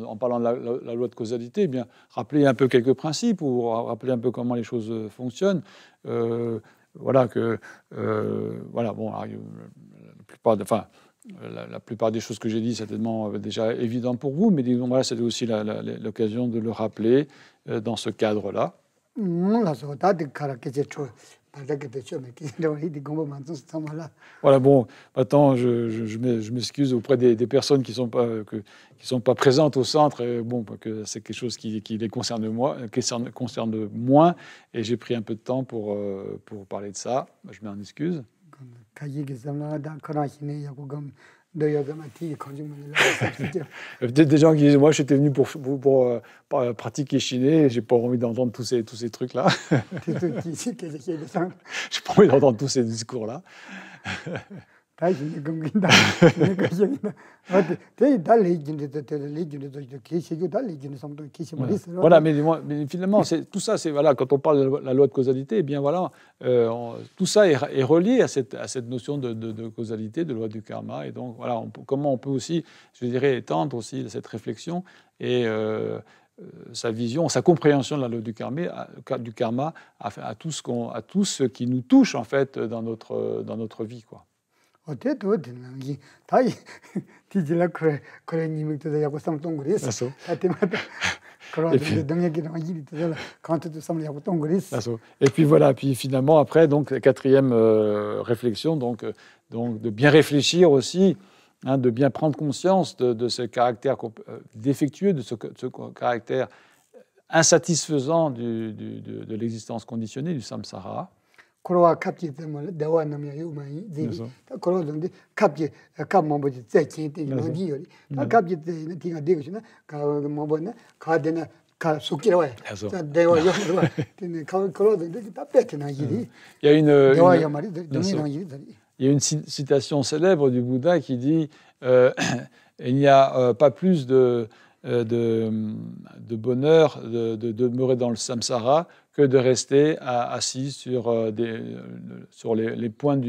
en parlant de la loi de causalité, eh bien, rappeler un peu quelques principes ou rappeler un peu comment les choses fonctionnent. Voilà, voilà, bon, la plupart des choses que j'ai dit, certainement déjà évident pour vous, mais disons, voilà, c'était aussi l'occasion de le rappeler dans ce cadre-là. Voilà, bon, maintenant, je m'excuse auprès des personnes qui sont pas présentes au centre, bon, que c'est quelque chose qui les concerne moins, et j'ai pris un peu de temps pour parler de ça. Je m'en excuse. Peut-être des gens qui disent, moi, j'étais venu pour pratiquer Chiné, j'ai pas envie d'entendre tous ces trucs-là. J'ai pas envie d'entendre tous ces discours-là. Voilà, mais finalement, tout ça, c'est voilà, quand on parle de la loi de causalité, eh bien voilà, tout ça est relié à cette notion de causalité, de loi du karma, et donc voilà, comment on peut aussi, je dirais, étendre aussi cette réflexion et sa vision, sa compréhension de la loi du karma à tout ce qui nous touche en fait dans notre vie, quoi. Et puis voilà, puis finalement après, donc la quatrième réflexion, donc de bien réfléchir aussi, hein, de bien prendre conscience de ce caractère défectueux, de ce caractère insatisfaisant de l'existence conditionnée, du samsara. Il y a une citation célèbre du Bouddha qui dit il n'y a pas plus de bonheur de demeurer dans le samsara que de rester assis sur les pointes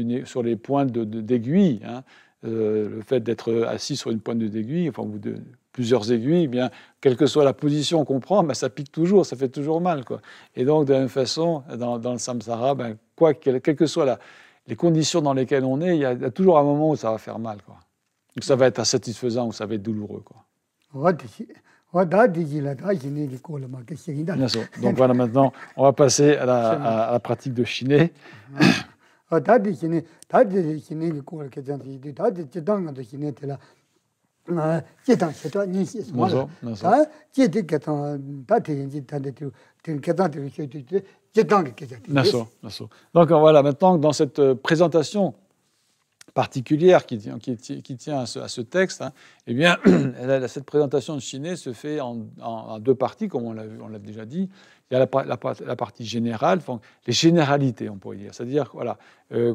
d'aiguille. Hein. Le fait d'être assis sur une pointe d'aiguille, enfin, ou de plusieurs aiguilles, eh bien, quelle que soit la position qu'on prend, ben, ça pique toujours, ça fait toujours mal, quoi. Et donc, de la même façon, dans le samsara, ben, quelles que soient les conditions dans lesquelles on est, il y a toujours un moment où ça va faire mal, quoi. Donc, ça va être insatisfaisant ou ça va être douloureux, quoi. Donc voilà, maintenant, on va passer à la pratique de Shiné. Donc voilà, maintenant, dans cette présentation particulière qui tient à ce texte, hein, eh bien, cette présentation de Shiné se fait en deux parties, comme on l'a déjà dit. Il y a la partie générale, enfin, les généralités, on pourrait dire. C'est-à-dire, voilà,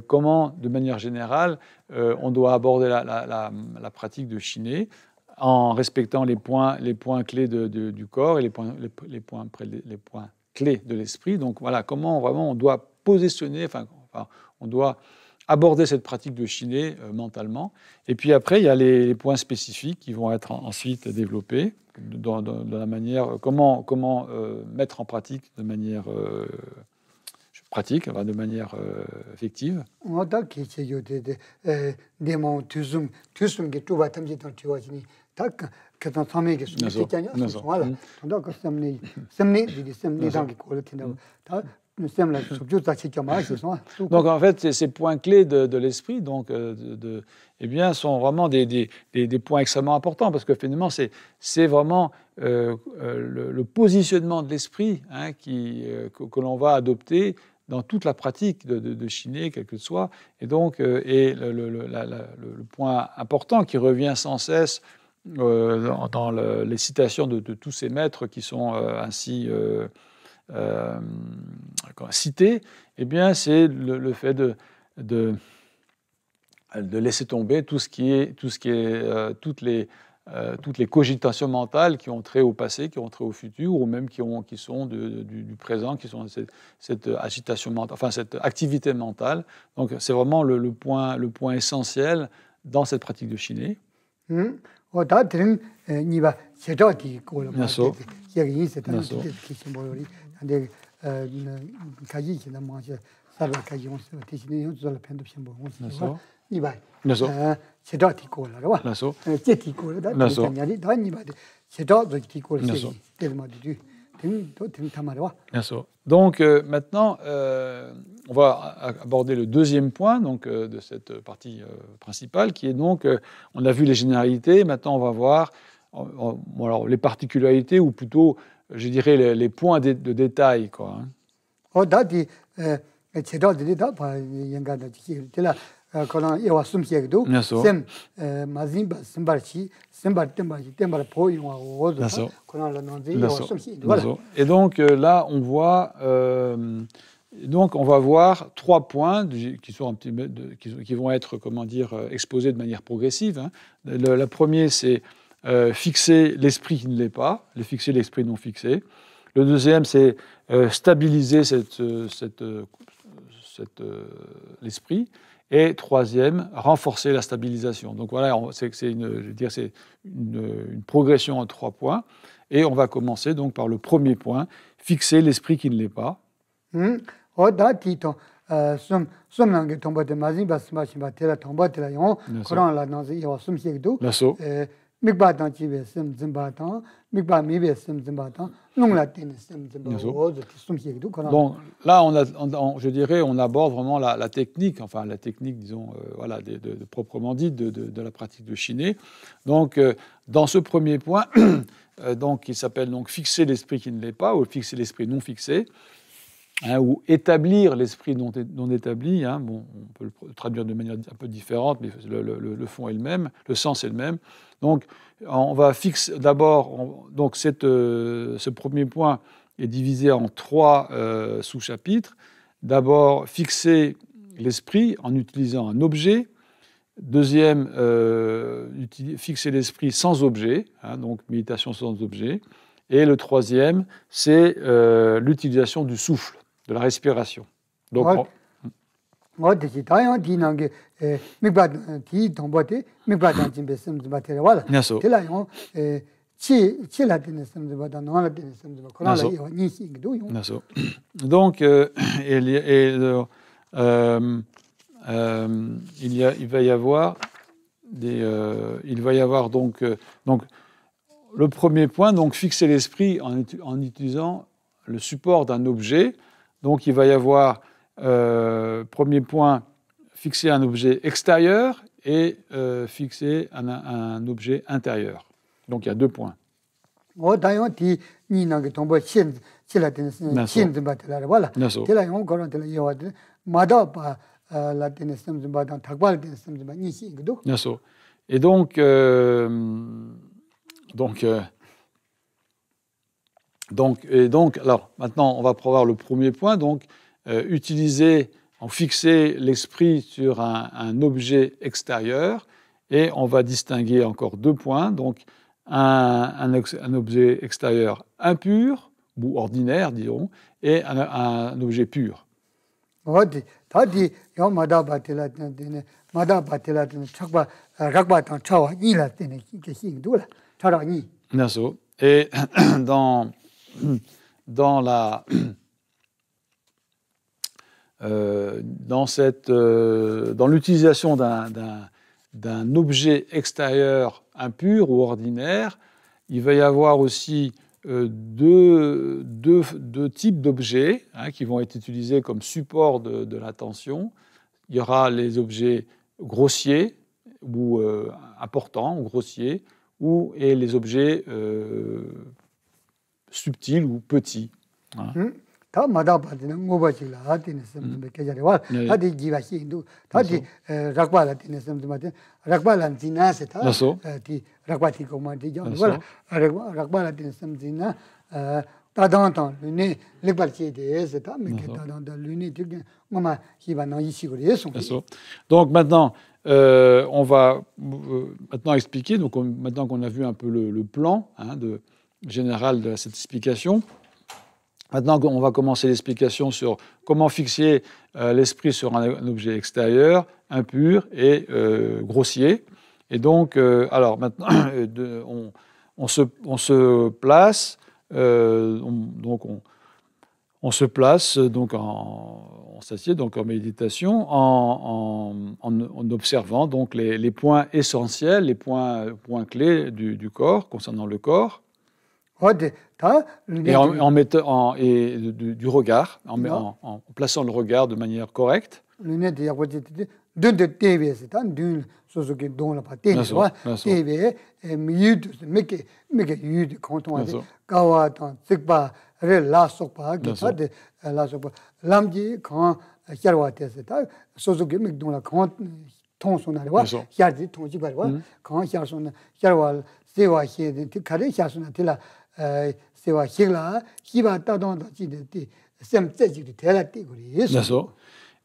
comment, de manière générale, on doit aborder la pratique de Shiné en respectant les points clés du corps et les points clés de l'esprit. Donc, voilà, comment vraiment on doit positionner, on doit aborder cette pratique de chiner mentalement. Et puis après, il y a les points spécifiques qui vont être ensuite développés dans la manière, comment mettre en pratique de manière pratique, enfin, de manière effective. Donc en fait, ces points clés de l'esprit, donc, eh bien, sont vraiment des points extrêmement importants parce que finalement, c'est vraiment le positionnement de l'esprit hein, que l'on va adopter dans toute la pratique de chiner, quel que soit. Et donc, le point important qui revient sans cesse dans les citations de tous ces maîtres qui sont ainsi cités, eh bien, c'est le fait de laisser tomber tout ce qui est toutes les cogitations mentales qui ont trait au passé, qui ont trait au futur, ou même qui sont du présent, qui sont cette agitation mentale, enfin cette activité mentale. Donc c'est vraiment le point essentiel dans cette pratique de chiner. Donc maintenant, on va aborder le deuxième point donc, de cette partie principale, qui est donc, on a vu les généralités, maintenant on va voir alors, les particularités, ou plutôt, je dirais, les points de détail. Quoi, hein. Et donc là, on voit, donc on va voir 3 points qui vont être, comment dire, exposés de manière progressive. Hein. Le premier, c'est fixer l'esprit qui ne l'est pas, fixer l'esprit non fixé. Le deuxième, c'est stabiliser l'esprit. Et troisième, renforcer la stabilisation. Donc voilà, c'est une progression en 3 points. Et on va commencer donc par le premier point, fixer l'esprit qui ne l'est pas. Donc là, je dirais, on aborde vraiment la technique, enfin la technique, disons, voilà, de proprement dit, de la pratique de chiner. Donc, dans ce premier point, donc, il s'appelle donc fixer l'esprit qui ne l'est pas, ou fixer l'esprit non fixé, hein, ou établir l'esprit non établi. Hein. Bon, on peut le traduire de manière un peu différente, mais le fond est le même, le sens est le même. Donc, on va fixer d'abord, donc ce premier point est divisé en 3 sous-chapitres. D'abord, fixer l'esprit en utilisant un objet. Deuxième, fixer l'esprit sans objet, hein, donc méditation sans objet. Et le troisième, c'est l'utilisation du souffle, de la respiration. Donc, donc, il va y avoir donc le premier point, donc fixer l'esprit en utilisant le support d'un objet. Donc il va y avoir, premier point, fixer un objet extérieur et fixer un objet intérieur. Donc il y a 2 points. Et donc, alors maintenant, on va voir le premier point. Donc, fixer l'esprit sur un objet extérieur, et on va distinguer encore 2 points. Donc, un objet extérieur impur, ou ordinaire, dirons, et un objet pur. 어디 다디 요 마다바텔라 되네 마다바텔라 되네 착바 락바탄 차와 이라 되네 이게 힘도라 차라니 Naso. Et dans la dans l'utilisation d'un objet extérieur impur ou ordinaire, il va y avoir aussi deux types d'objets qui vont être utilisés comme support de l'attention. Il y aura les objets grossiers ou importants ou grossiers et les objets subtils ou petits. 다 마다바드는 뭐바지라 하티는 섬도 계절이와 하디 지바시인도 다디 락바라 티는 섬도 마데 락바란 지나세타 티 락바티 고마디 죠라 락바라 티는 섬지나 따단탄 루니 렉발치데스타 메케 따단다 루니 티게 마마 히바나 이시고리에소. Donc maintenant on va maintenant expliquer, donc maintenant qu'on a vu un peu le plan général de cette explication. Maintenant, on va commencer l'explication sur comment fixer l'esprit sur un objet extérieur, impur et grossier. Et donc, alors maintenant, on se place, on se place, donc on s'assied donc en méditation en observant donc les points essentiels, les points clés du corps, concernant le corps. Et en mettant du regard, en plaçant le regard de manière correcte.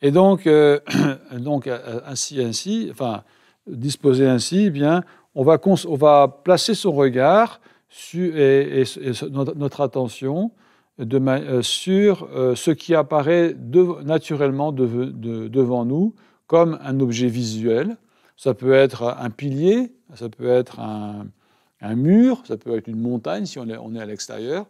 Et donc ainsi, enfin disposé ainsi, eh bien, on va placer son regard et notre attention sur ce qui apparaît naturellement devant nous comme un objet visuel. Ça peut être un pilier, ça peut être un mur, ça peut être une montagne si on est à l'extérieur.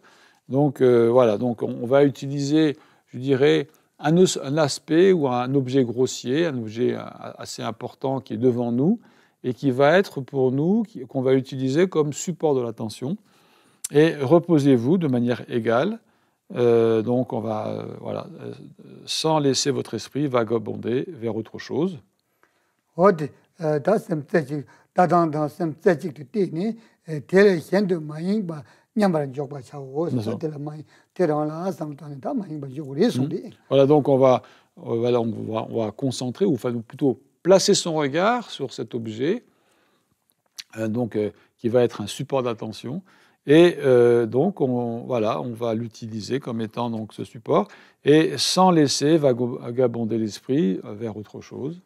Donc voilà, donc on va utiliser, je dirais, un aspect ou un objet grossier, un objet assez important qui est devant nous et qui va être pour nous, qu'on va utiliser comme support de l'attention. Et reposez-vous de manière égale. Donc on va, voilà, sans laisser votre esprit vagabonder vers autre chose. Voilà, donc on va concentrer, ou enfin plutôt placer son regard sur cet objet, qui va être un support d'attention, et donc on va l'utiliser comme étant donc ce support, et sans laisser vagabonder l'esprit vers autre chose.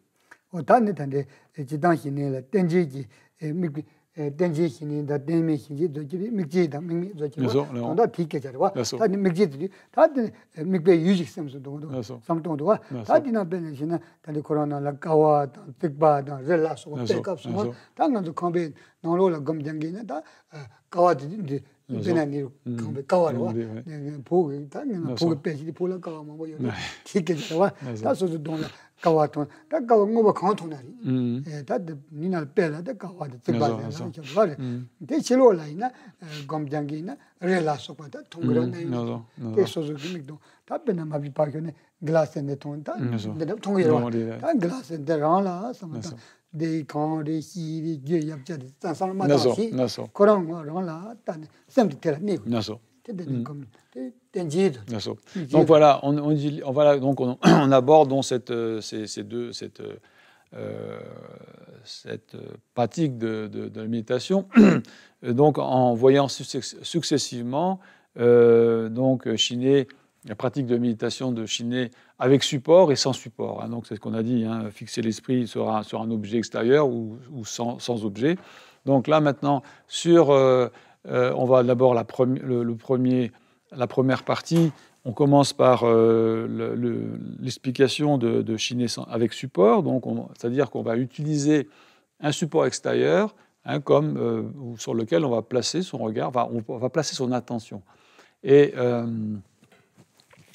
Donc voilà, on aborde donc cette pratique de la méditation, donc en voyant successivement Shiné, la pratique de méditation de Shiné avec support et sans support. Donc c'est ce qu'on a dit, fixer l'esprit sur un objet extérieur ou sans objet. Donc là maintenant, on va d'abord la première partie, on commence par l'explication de chiner avec support. Donc, c'est-à-dire qu'on va utiliser un support extérieur sur lequel on va placer son regard, on va placer son attention. Et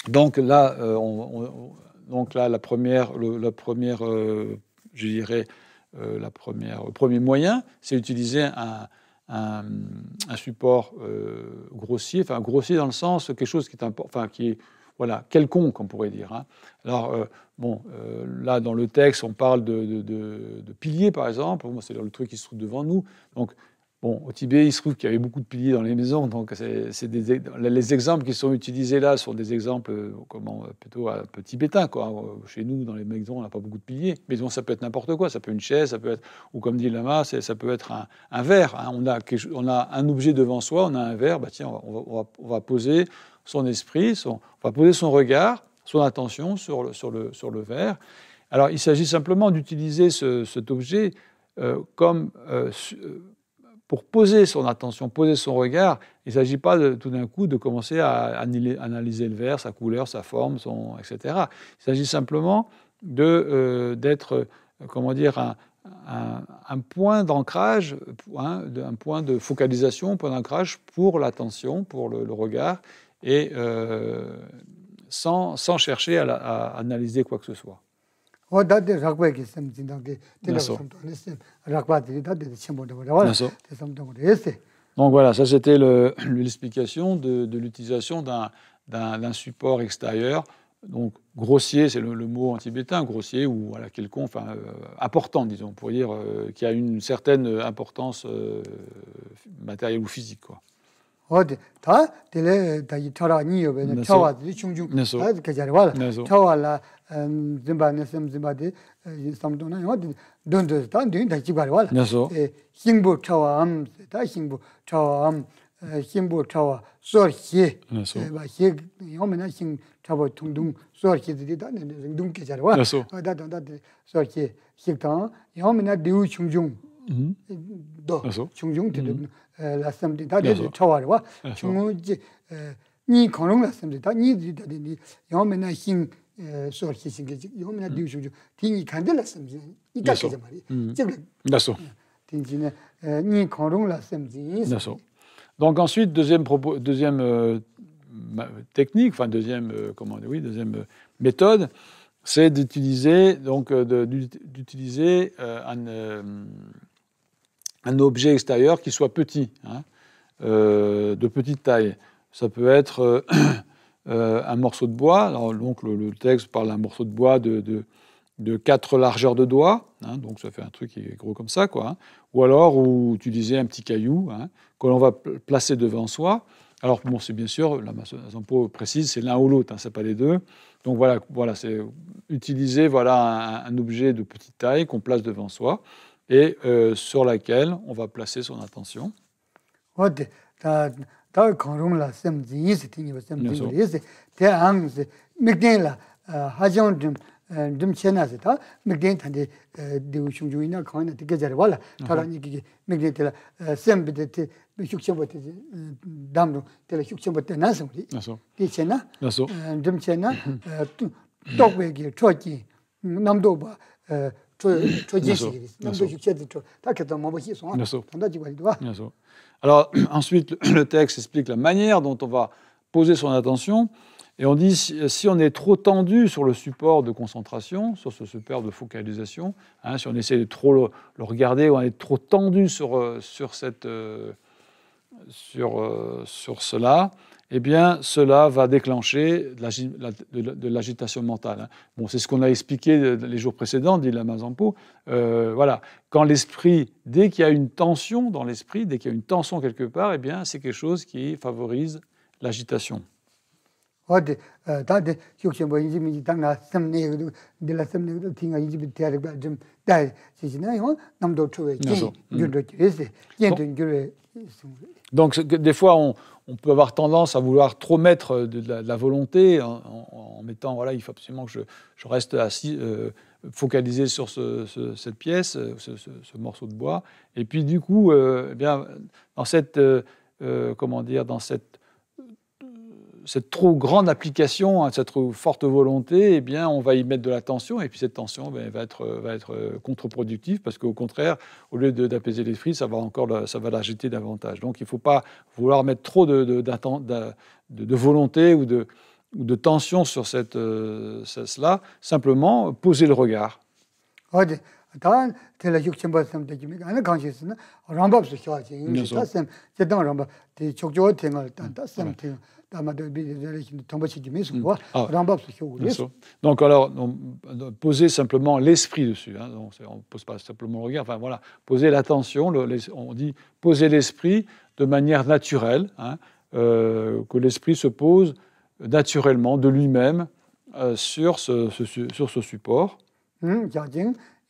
donc là, le premier moyen, c'est d'utiliser un support grossier, enfin grossier dans le sens quelque chose qui est voilà, quelconque, on pourrait dire. Hein. Alors, là, dans le texte, on parle de piliers, par exemple. Bon, c'est le truc qui se trouve devant nous. Donc, au Tibet, il se trouve qu'il y avait beaucoup de piliers dans les maisons. Donc, les exemples qui sont utilisés là sont des exemples plutôt un peu tibétains. Quoi. Chez nous, dans les maisons, on n'a pas beaucoup de piliers. Mais bon, ça peut être n'importe quoi. Ça peut être une chaise, ça peut être, ou comme dit Lama, ça peut être un verre. Hein. On a un objet devant soi, on a un verre. Bah, tiens, on va poser son esprit, on va poser son regard, son attention sur le verre. Alors, il s'agit simplement d'utiliser cet objet pour poser son attention, poser son regard. Il ne s'agit pas tout d'un coup de commencer à analyser le verre, sa couleur, sa forme, etc. Il s'agit simplement d'être, un point d'ancrage, un point de focalisation, un point d'ancrage pour l'attention, pour le regard, et sans chercher à analyser quoi que ce soit. Donc voilà, ça c'était l'explication de l'utilisation d'un support extérieur. Donc grossier, c'est le mot en tibétain, grossier ou voilà, quelconque, important, disons, pour dire qui a une certaine importance matérielle ou physique, quoi. Donc ensuite, deuxième technique, deuxième méthode, c'est d'utiliser un objet extérieur qui soit petit, de petite taille. Ça peut être un morceau de bois. Alors, donc le texte parle d'un morceau de bois de 4 largeurs de doigts, donc ça fait un truc qui est gros comme ça, quoi. Ou alors utiliser un petit caillou que l'on va placer devant soi. Alors bon, c'est bien sûr, la Zampo précise, c'est l'un ou l'autre, c'est pas les deux. Donc voilà, c'est utiliser un objet de petite taille qu'on place devant soi et sur laquelle on va placer son attention. Alors ensuite, le texte explique la manière dont on va poser son attention. Et on dit, si on est trop tendu sur le support de concentration, sur ce support de focalisation, si on essaie de trop le regarder, ou on est trop tendu sur cela, eh bien, cela va déclencher de l'agitation mentale. Bon, c'est ce qu'on a expliqué les jours précédents, dit Lama Zampo. Voilà, quand l'esprit, dès qu'il y a une tension dans l'esprit, dès qu'il y a une tension quelque part, eh bien, c'est quelque chose qui favorise l'agitation. Donc, des fois, on peut avoir tendance à vouloir trop mettre de la volonté en mettant, voilà, il faut absolument que je reste assis, focalisé sur cette pièce, ce morceau de bois. Et puis, du coup, dans cette cette trop grande application, hein, cette trop forte volonté, eh bien, on va y mettre de la tension, et puis cette tension va être contre-productive, parce qu'au contraire, au lieu d'apaiser l'esprit, ça va l'agiter davantage. Donc il ne faut pas vouloir mettre trop de volonté ou de tension sur cela, simplement poser le regard. 다 텔레 6,000번 되기면 아니 강시스는 람밥스 쇼하지 인지다 셈 제당 람밥 대 족조 땡을 단다 셈 다마도 비들이 tombe치기 미스고 람밥스 쇼우리. Donc alors poser simplement l'esprit dessus, hein, donc on ne pose pas simplement le regard, enfin voilà, poser l'attention, on dit poser l'esprit de manière naturelle, hein, que l'esprit se pose naturellement de lui-même sur ce support.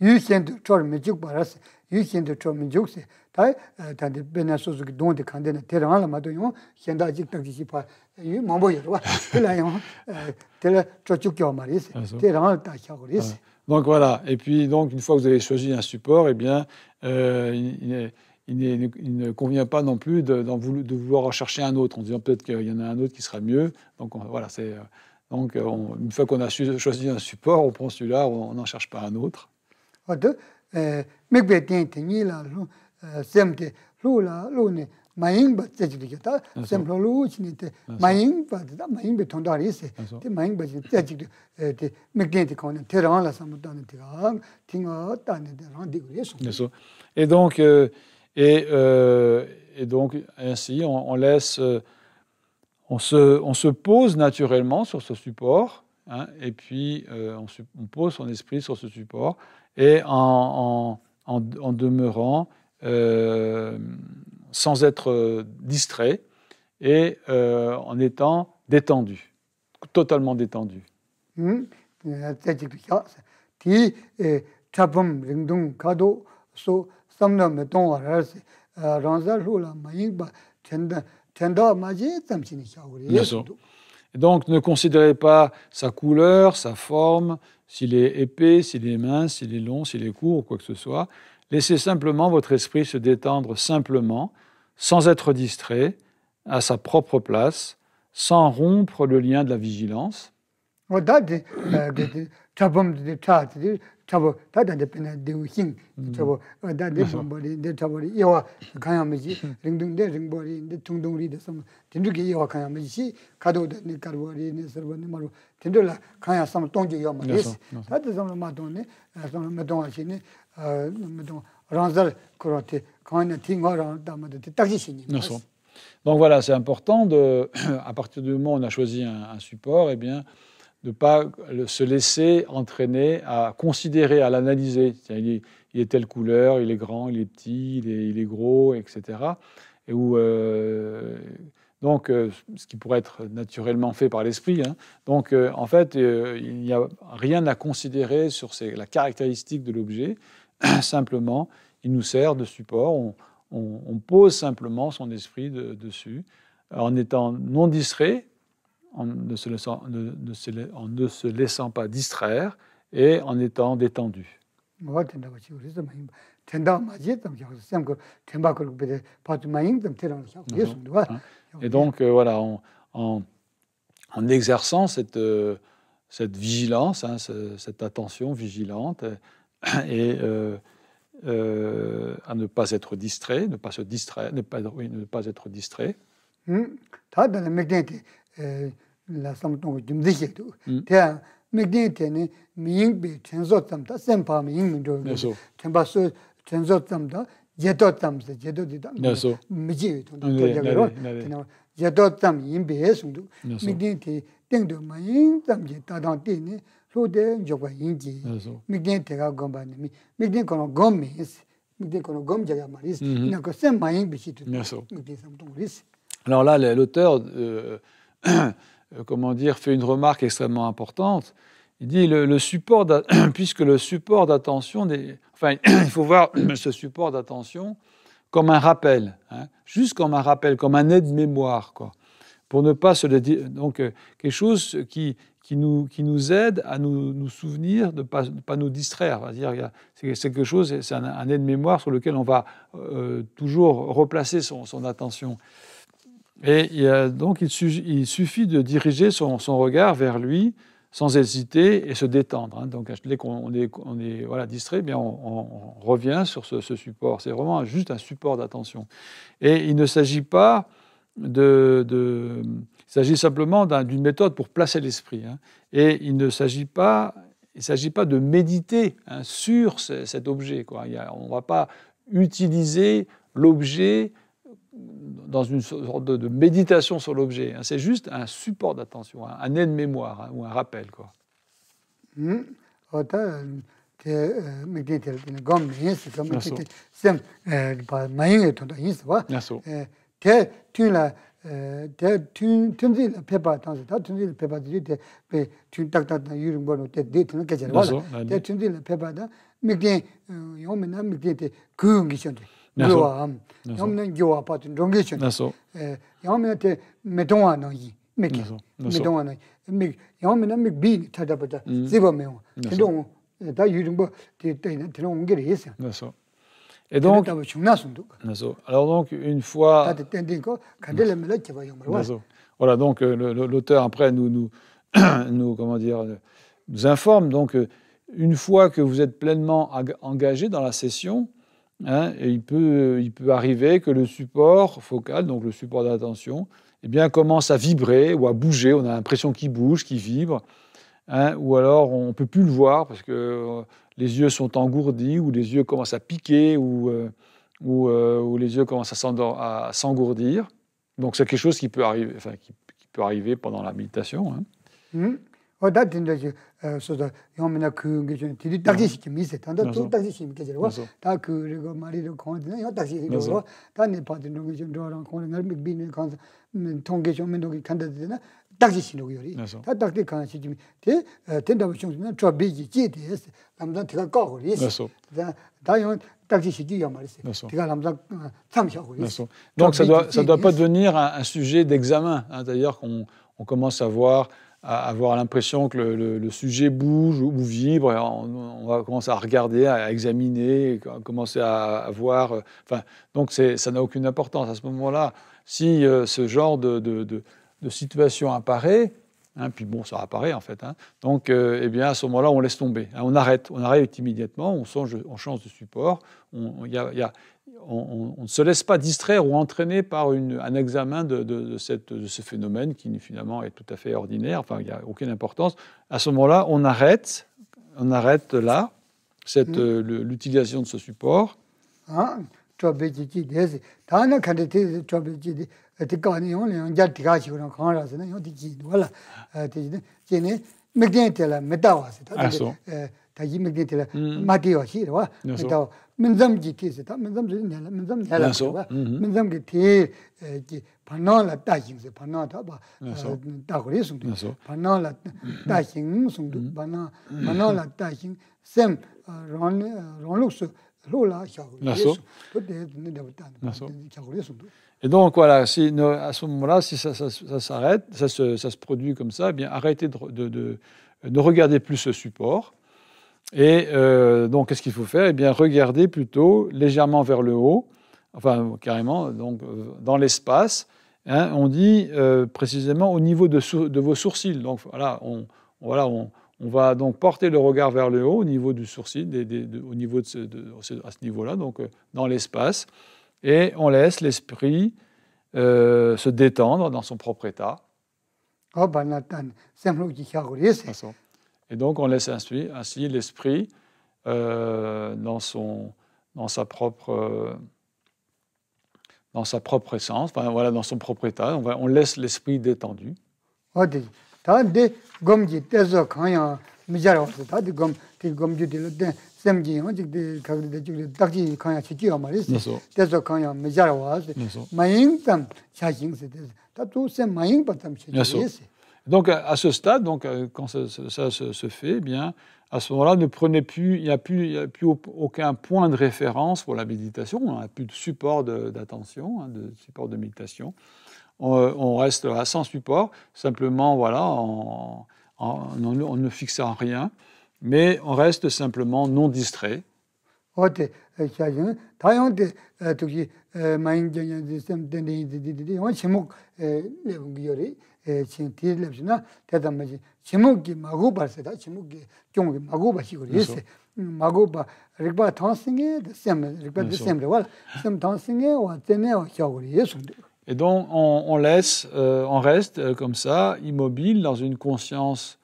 유현도 좀 미국 바라스 유현도 좀 미국세 다 단데 베나소스 돈데 칸데나 테랑을 마도요 현다 아직 딱지 봐 이 뭐보여 봐 그래요 텔레 저쪽교 말이스 테랑을 다 하고리스. Donc voilà, et puis donc une fois que vous avez choisi un support, eh bien il ne convient pas non plus de vouloir rechercher un autre en disant peut-être qu'il y en a un autre qui sera mieux. Donc voilà, donc une fois qu'on a choisi un support, on prend celui-là, on n'en cherche pas un autre. Et donc ainsi on se pose naturellement sur ce support, hein, et puis on pose son esprit sur ce support, et en demeurant sans être distrait, et en étant détendu, totalement détendu. Et donc, ne considérez pas sa couleur, sa forme, s'il est épais, s'il est mince, s'il est long, s'il est court, ou quoi que ce soit. Laissez simplement votre esprit se détendre simplement, sans être distrait, à sa propre place, sans rompre le lien de la vigilance. Donc voilà, c'est important à partir du moment où on a choisi un support, eh bien, de ne pas se laisser entraîner à considérer, à l'analyser. Il est telle couleur, il est grand, il est petit, il est gros, etc. Et donc, ce qui pourrait être naturellement fait par l'esprit. Hein. Donc, en fait, il n'y a rien à considérer sur la caractéristique de l'objet. Simplement, il nous sert de support. On pose simplement son esprit dessus, en étant non distrait, en ne se laissant pas distraire, et en étant détendu. Et donc, voilà, en exerçant cette vigilance, hein, cette attention vigilante, et à ne pas être distrait, ne pas être distrait. La samtung jumdi tu te megdene ming chenzo tamta sempa ming do temba so chenzo tamta jedo tamse jedo dida miji to jagero jedo tam yimbe sundu megdene tengdo mayin tamje ta dan tene so de jogwa yinji megdene te ga gomba ne megdene kono gommi megdene kono gom jaga maris na ko sem mayin bichi tu megdene samtung ris. Alors là, l'auteur fait une remarque extrêmement importante. Il dit puisque le support d'attention, il faut voir ce support d'attention comme un rappel, hein, juste comme un rappel, comme un aide-mémoire, quoi, pour ne pas donc quelque chose qui nous aide à nous souvenir, de pas nous distraire. C'est quelque chose, c'est un aide-mémoire sur lequel on va toujours replacer son attention. Et donc, il suffit de diriger son regard vers lui sans hésiter et se détendre. Hein. Donc, dès qu'on est voilà, distrait, eh bien, on revient sur ce support. C'est vraiment juste un support d'attention. Et il ne s'agit pas il s'agit simplement d'une méthode pour placer l'esprit. Hein. Et il ne s'agit pas de méditer hein, sur cet objet. Quoi. On ne va pas utiliser l'objet dans une sorte de méditation sur l'objet. Hein. C'est juste un support d'attention, un aide-mémoire hein, ou un rappel. Quoi. Et donc, alors donc, une fois... Voilà, donc l'auteur après nous informe, donc une fois que vous êtes pleinement engagé dans la session, hein, et il peut arriver que le support focal, donc le support d'attention, eh bien, commence à vibrer ou à bouger, on a l'impression qu'il bouge, qu'il vibre, hein, ou alors on ne peut plus le voir parce que les yeux sont engourdis, ou les yeux commencent à piquer, ou les yeux commencent à s'engourdir. Donc c'est quelque chose qui peut arriver, qui peut arriver pendant la méditation. Hein. Donc ça ne doit pas devenir un sujet d'examen. Hein, c'est-à-dire qu'on commence à avoir l'impression que le sujet bouge ou vibre, et on va commencer à regarder, à examiner, à commencer à voir. Donc ça n'a aucune importance. À ce moment-là, si ce genre de situation apparaît, hein, puis bon, ça apparaît en fait, hein, donc eh bien, à ce moment-là, on laisse tomber. Hein, on arrête immédiatement, on change de support. On ne se laisse pas distraire ou entraîner par un examen de ce phénomène qui finalement est tout à fait ordinaire, il n'y a aucune importance. À ce moment-là, on arrête là l'utilisation de ce support. Et donc voilà, à ce moment-là, si ça s'arrête, ça se produit comme ça, eh bien arrêtez de ne regardez plus ce support. Et donc, qu'est-ce qu'il faut faire? Eh bien, regardez plutôt légèrement vers le haut, enfin carrément, donc dans l'espace. Hein, on dit précisément au niveau de vos sourcils. Donc voilà, on va donc porter le regard vers le haut au niveau du sourcil, au niveau à ce niveau-là, donc dans l'espace, et on laisse l'esprit se détendre dans son propre état. Et donc on laisse ainsi l'esprit dans sa propre essence, voilà, dans son propre état. On laisse l'esprit détendu. Donc à ce stade, quand ça se fait, eh bien, à ce moment-là, il n'y a plus aucun point de référence pour la méditation, on n'a plus de support d'attention, de support de méditation. On reste là sans support, simplement voilà, en ne fixant rien, mais on reste simplement non distrait. 마인 전에 좀 되는데 원 제목 레봉기요리 진티 랩스나 대담마지 제목이 마고 발세다 제목이 경기 마고 바시고 예세 마고 바 릭바 탕싱에 셈 릭바 셈레 셈 탕싱에 와테네 오샤고리 예순데. Et donc, on reste comme ça, immobile, dans une conscience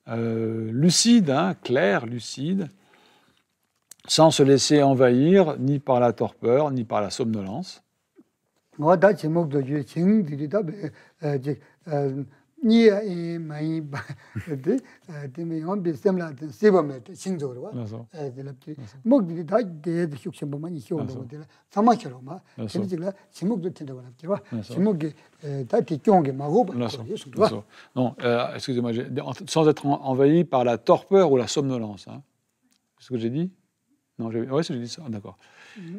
lucide, hein, claire, lucide, sans se laisser envahir ni par la torpeur, ni par la somnolence. Non, excusez-moi, sans être envahi par la torpeur ou la somnolence. Hein. C'est ce que j'ai dit? Non, oui, j'ai dit ça, d'accord.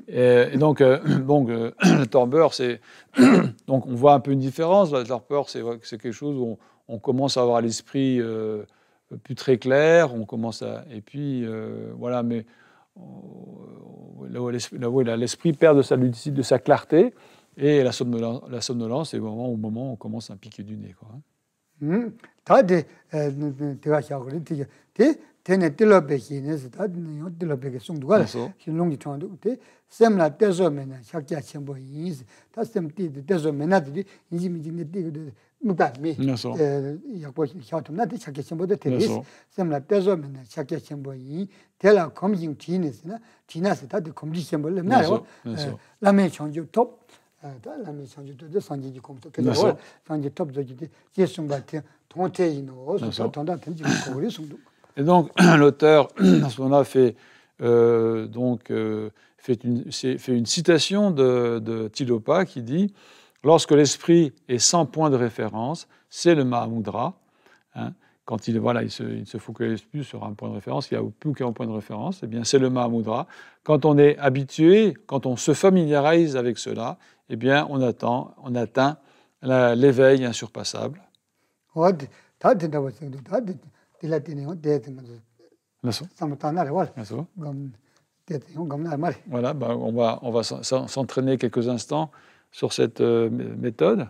Et donc, la torpeur, c'est... donc, on voit un peu une différence. La torpeur, c'est quelque chose où on commence à avoir l'esprit plus très clair, on commence à... Et puis, voilà, mais là où l'esprit perd de sa clarté, et la somnolence, c'est vraiment au moment où on commence à piquer du nez, quoi. Tene tilo beki nese ta tilo beki sungduwa longi chondu te semla tezo mena shakya chenpo yinsi ta sem ti tezo mena ti inji mi jingi ti muta mi yakbo xiaotum na ti shakya chenpo de teris semla tezo mena shakya chenpo yin tela komjing chi nese na chi nase ta ti komji chenpo le na rewa lame chonju top ta lame chonju to de sanji ji komto kaya wa sanji top zo ji de jesungba te tongte ino so ta tongda tenji kogori sungdu. Et donc, l'auteur, à ce moment-là, fait une citation de Tilopa qui dit « Lorsque l'esprit est sans point de référence, c'est le Mahamudra. Hein, quand il ne se focalise plus sur un point de référence, il n'y a plus qu'un point de référence, eh bien, c'est le Mahamudra. Quand on est habitué, quand on se familiarise avec cela, eh bien, on atteint l'éveil insurpassable. » Voilà, on va s'entraîner quelques instants sur cette méthode.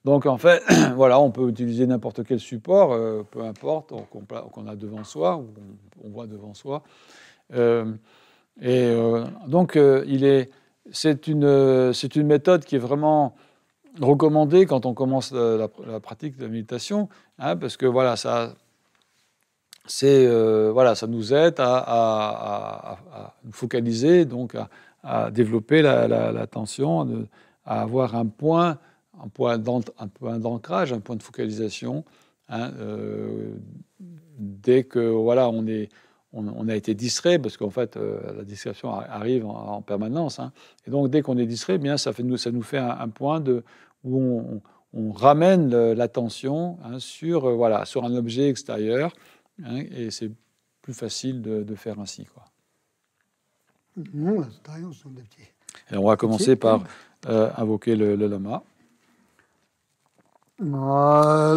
Donc en fait, voilà, on peut utiliser n'importe quel support, peu importe, qu'on a devant soi, ou on voit devant soi. Donc c'est une méthode qui est vraiment recommandée quand on commence la pratique de la méditation, hein, parce que voilà, ça nous aide à nous focaliser, donc à développer l'attention, à avoir un point d'ancrage, un point de focalisation, hein, dès que voilà, on a été distrait, parce qu'en fait la distraction arrive en permanence, hein, et donc dès qu'on est distrait, eh bien ça nous fait un point où on ramène l'attention, hein, sur un objet extérieur, hein, et c'est plus facile de faire ainsi, quoi. Et on va commencer par invoquer le lama. La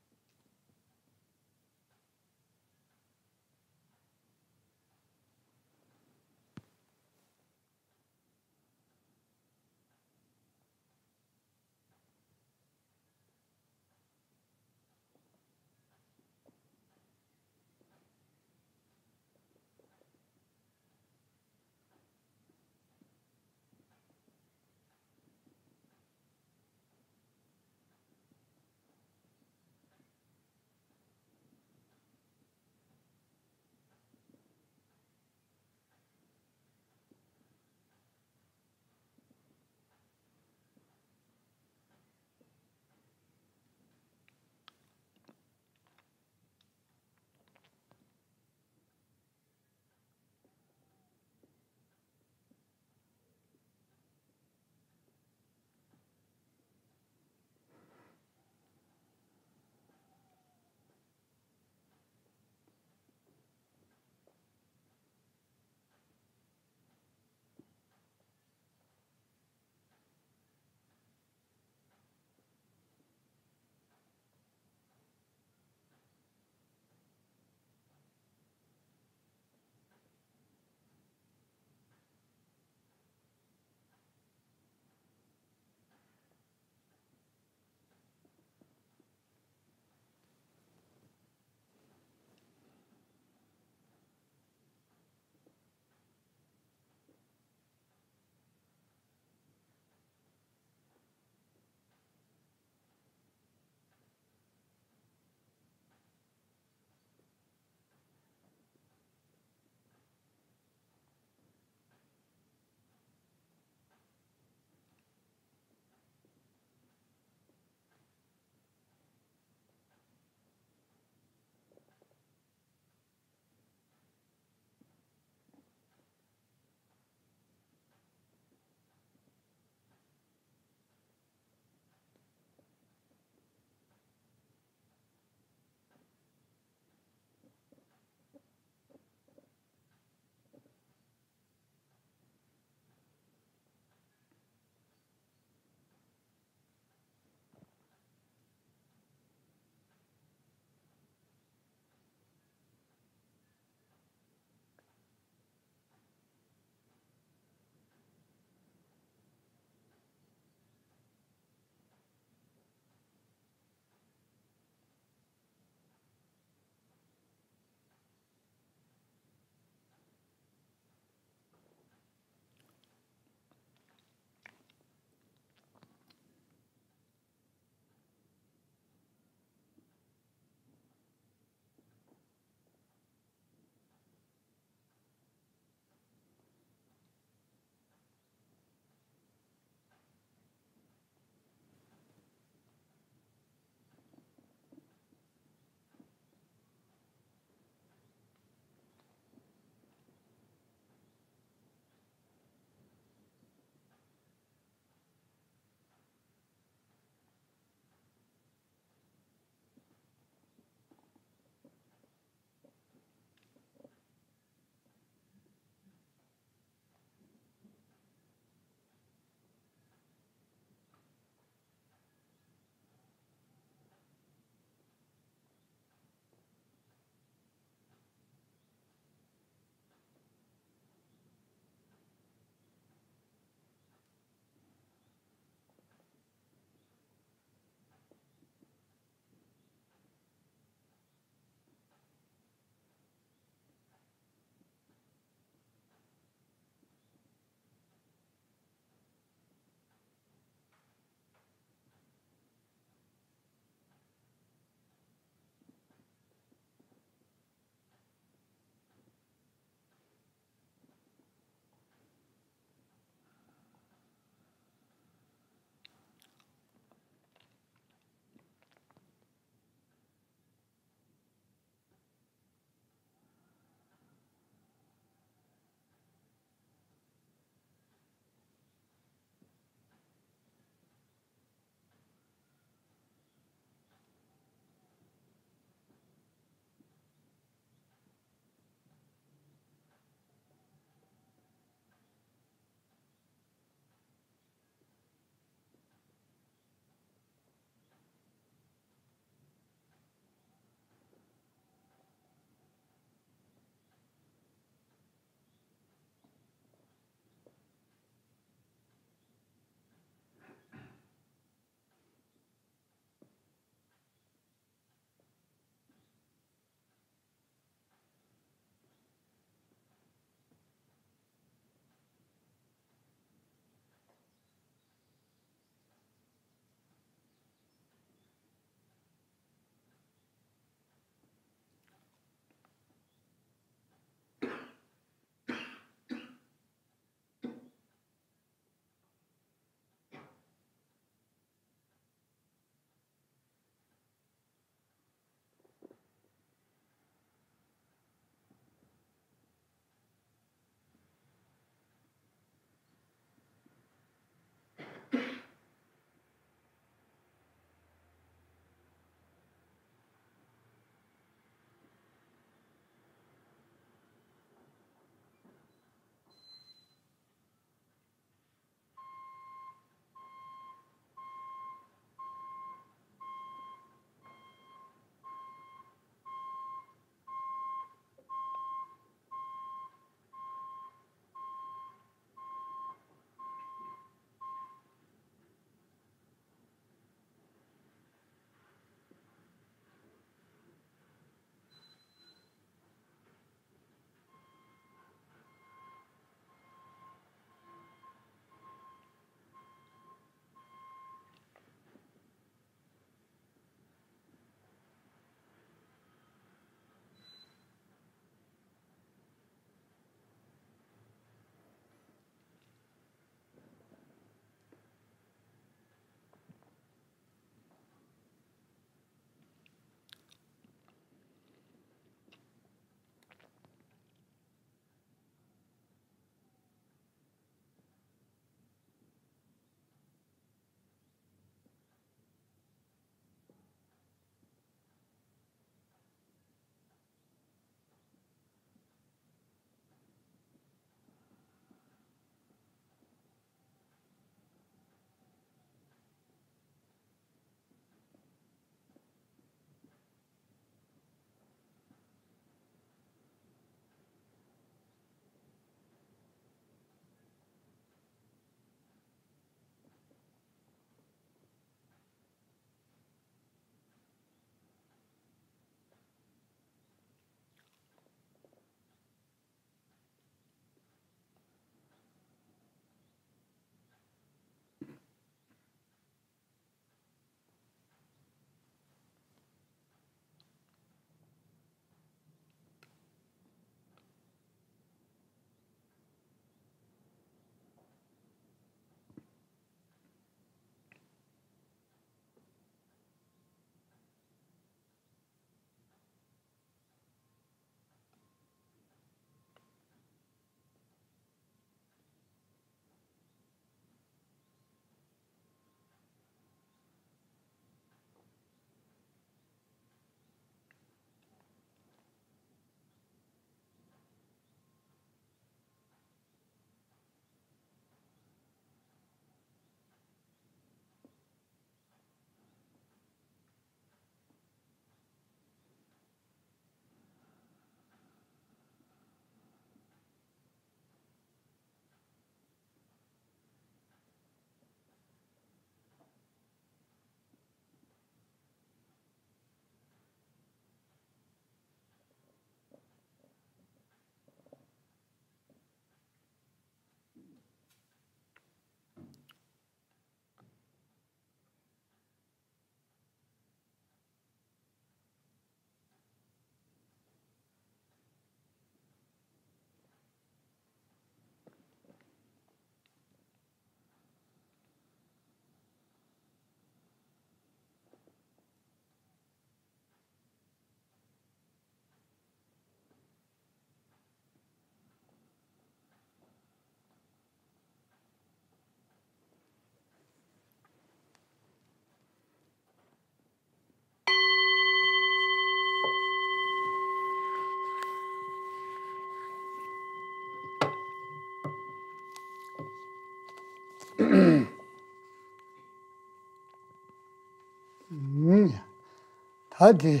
하디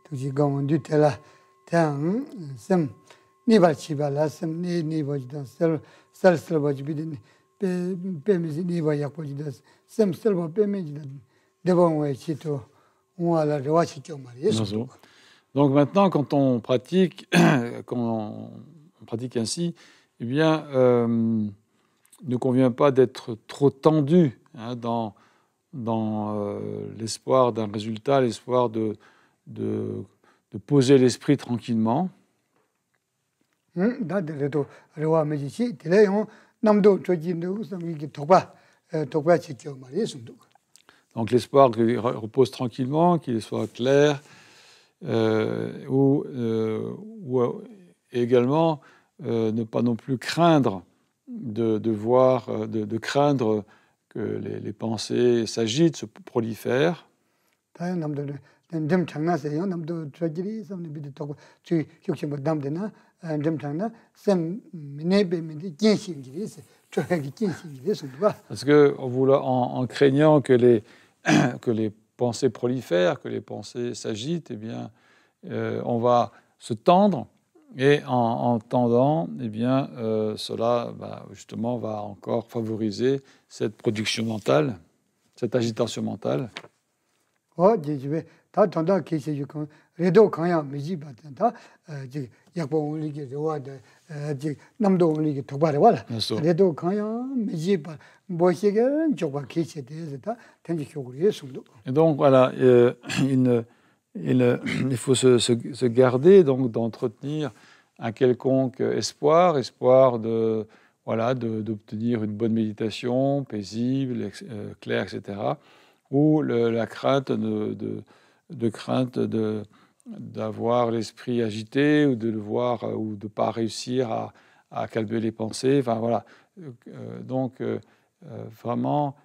tuji gong du tela tang sem ni ba chi ba la sem ni ba ji da sel ba ji bi pe mi ni ba yak ba ji da sem sel ba pe mi ji da de bon we chi to on a la roi chi cho ma Donc maintenant quand on pratique ainsi, eh bien ne convient pas d'être trop tendu dans l'espoir d'un résultat, l'espoir de poser l'esprit tranquillement. Donc l'espoir qu'il repose tranquillement, qu'il soit clair, ou également ne pas non plus craindre de craindre que les pensées s'agitent, se prolifèrent. Parce que en craignant que les pensées prolifèrent, que les pensées s'agitent, eh bien, on va se tendre. Et en tendant, eh bien, cela justement va encore favoriser cette production mentale, cette agitation mentale. Et donc voilà, il faut se garder donc d'entretenir un quelconque espoir d'obtenir une bonne méditation paisible, claire, etc. Ou la crainte d'avoir l'esprit agité ou de le voir ou de pas réussir à calmer les pensées. Enfin voilà, donc vraiment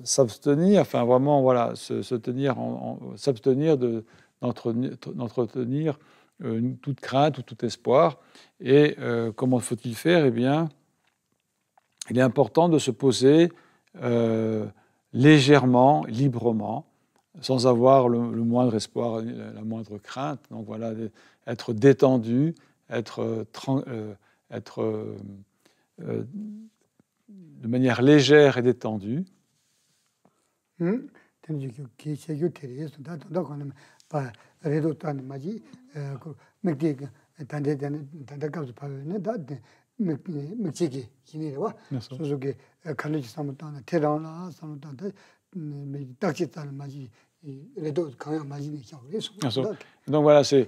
s'abstenir. Enfin vraiment voilà, s'abstenir d'entretenir toute crainte ou tout espoir. Et comment faut-il faire? Eh bien, il est important de se poser légèrement, librement, sans avoir le moindre espoir, la moindre crainte. Donc voilà, être détendu, être de manière légère et détendue. Donc voilà, c'est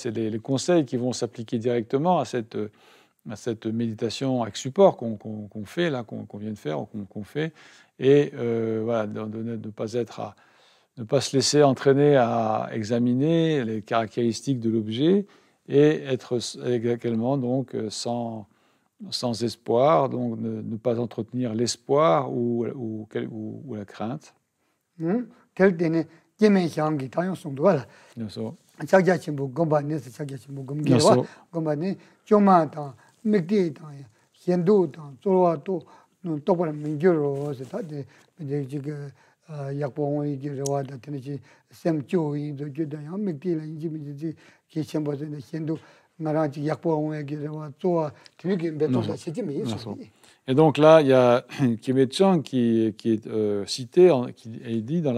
les conseils qui vont s'appliquer directement à cette méditation avec support qu'on fait là, qu'on vient de faire, qu'on fait, et voilà, de ne pas se laisser entraîner à examiner les caractéristiques de l'objet et être également donc sans espoir, donc ne pas entretenir l'espoir ou la crainte. Et donc là, il y a Kim Chang qui est cité, qui est dit dans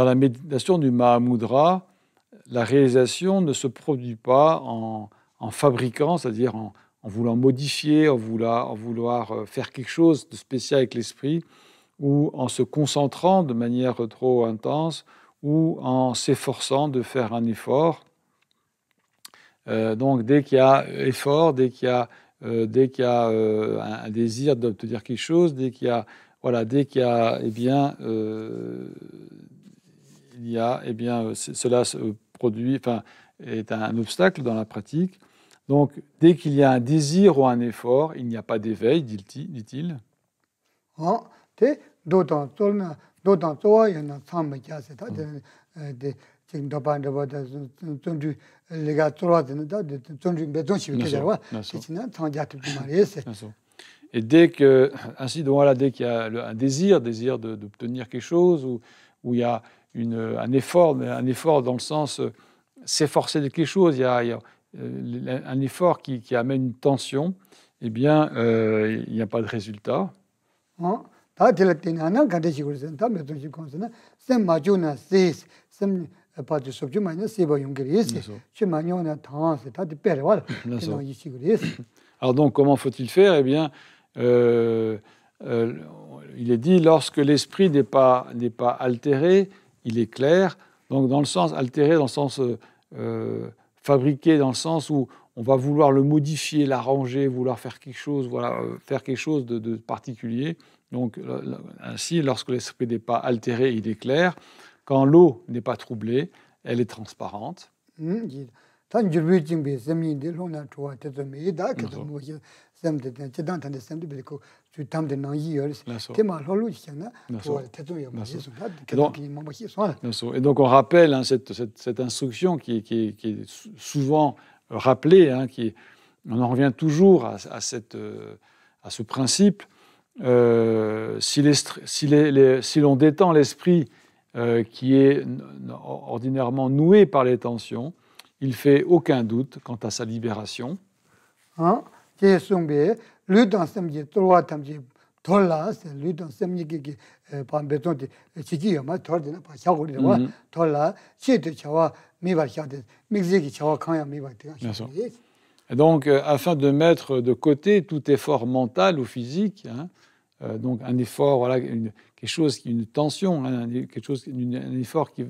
la méditation du Mahamudra, la réalisation ne se produit pas en fabriquant, c'est-à-dire en voulant modifier, en vouloir faire quelque chose de spécial avec l'esprit, ou en se concentrant de manière trop intense, ou en s'efforçant de faire un effort. Donc dès qu'il y a effort, dès qu'il y a un désir d'obtenir quelque chose, dès qu'il y a eh bien cela se produit, enfin est un obstacle dans la pratique. Donc dès qu'il y a un désir ou un effort, il n'y a pas d'éveil, dit-il. Et dès qu'il y a un désir d'obtenir quelque chose, ou il y a un effort dans le sens s'efforcer de quelque chose, il y a un effort qui amène une tension, eh bien, il n'y a pas de résultat. Alors donc, comment faut-il faire? Eh bien, il est dit, lorsque l'esprit n'est pas altéré, il est clair. Donc, dans le sens altéré, dans le sens fabriqué, dans le sens où on va vouloir le modifier, l'arranger, vouloir faire quelque chose, voilà, faire quelque chose de particulier. Donc, ainsi, lorsque l'esprit n'est pas altéré, il est clair. Quand l'eau n'est pas troublée, elle est transparente. Et donc on rappelle cette instruction qui est souvent rappelée, on en revient toujours à ce principe. Si l'on détend l'esprit qui est ordinairement noué par les tensions, il ne fait aucun doute quant à sa libération. Et donc, afin de mettre de côté tout effort mental ou physique, donc un effort, voilà, quelque chose, une tension, un effort qui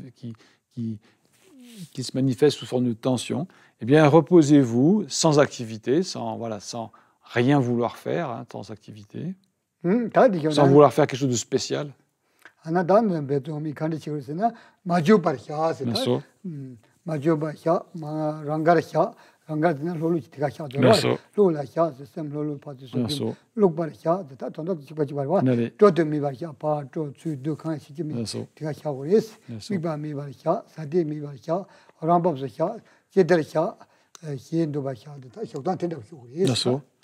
se manifeste sous forme de tension, eh bien, reposez-vous sans activité, sans rien vouloir faire, sans activité, sans vouloir faire quelque chose de spécial.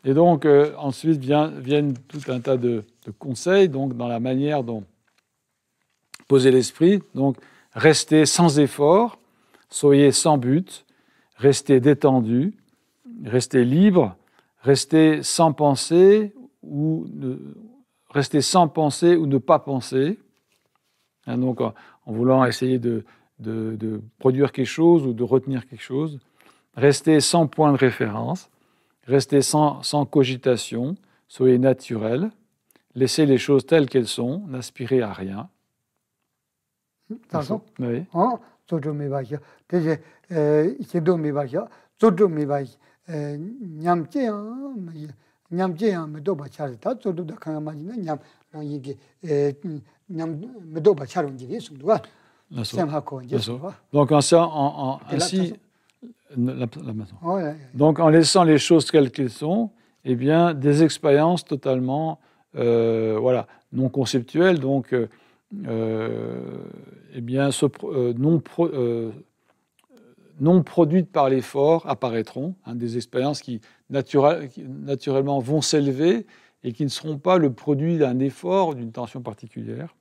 Et donc, ensuite viennent tout un tas de conseils donc, dans la manière dont poser l'esprit. Donc, restez sans effort, soyez sans but, restez détendu, restez libre, restez sans penser ou ne pas penser. Donc, en voulant essayer de produire quelque chose ou de retenir quelque chose. Restez sans point de référence, restez sans cogitation, soyez naturel, laissez les choses telles qu'elles sont, n'aspirez à rien. Oui. Donc donc en laissant les choses telles qu'elles sont, eh bien, des expériences totalement non conceptuelles, donc non produites par l'effort apparaîtront, des expériences qui naturellement vont s'élever et qui ne seront pas le produit d'un effort, d'une tension particulière.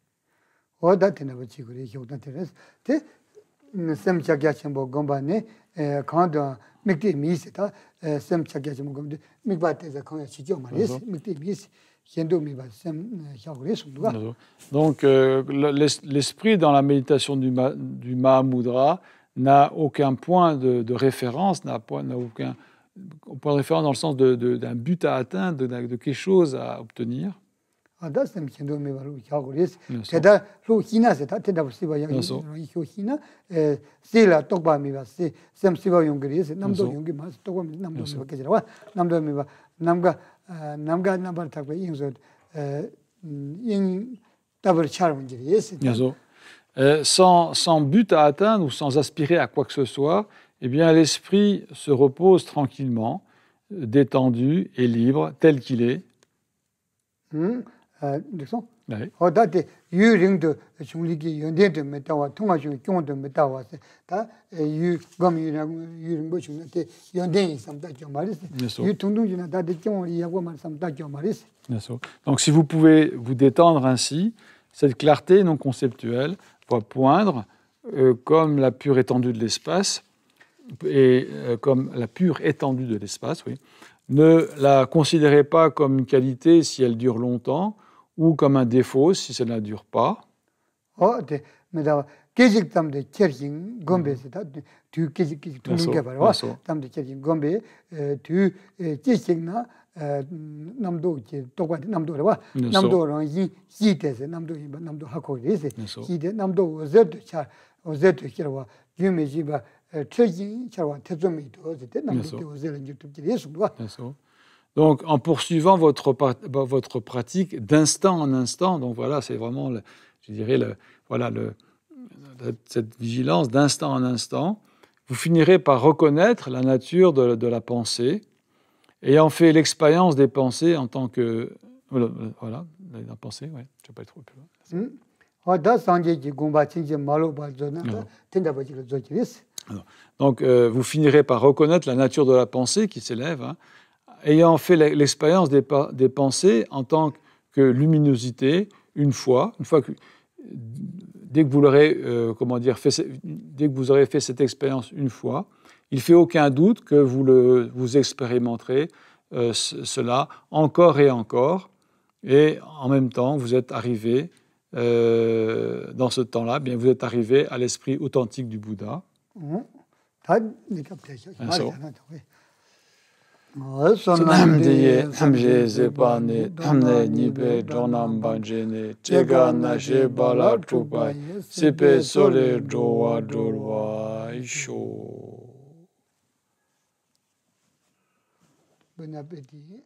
Donc, l'esprit dans la méditation du Mahamudra n'a aucun point de référence, n'a aucun point de référence dans le sens d'un but à atteindre, de quelque chose à obtenir. Sans but à atteindre ou sans aspirer à quoi que ce soit, eh bien, l'esprit se repose tranquillement, détendu et libre, tel qu'il est. Oui. Donc, si vous pouvez vous détendre ainsi, cette clarté non conceptuelle voie poindre, comme la pure étendue de l'espace, et comme la pure étendue de l'espace, oui. Ne la considérez pas comme une qualité si elle dure longtemps, ou comme un défaut si ça ne dure pas. Donc, en poursuivant votre pratique d'instant en instant, donc voilà, c'est vraiment, je dirais, cette vigilance d'instant en instant, vous finirez par reconnaître la nature de la pensée, ayant fait l'expérience des pensées en tant que... Voilà, la pensée, ouais, je ne vais pas être trop plus loin. Donc, vous finirez par reconnaître la nature de la pensée qui s'élève, hein, ayant fait l'expérience des pensées en tant que luminosité, une fois que, dès que vous l'aurez, dès que vous aurez fait cette expérience une fois, il ne fait aucun doute que vous expérimenterez cela encore et encore, et en même temps, vous êtes arrivé, dans ce temps-là, bien, vous êtes arrivé à l'esprit authentique du Bouddha. Samdhiye samje zepane tamne nipe dronam banjene chega nashe bala trupai sipe sole drowa drwa isho. Bon appétit.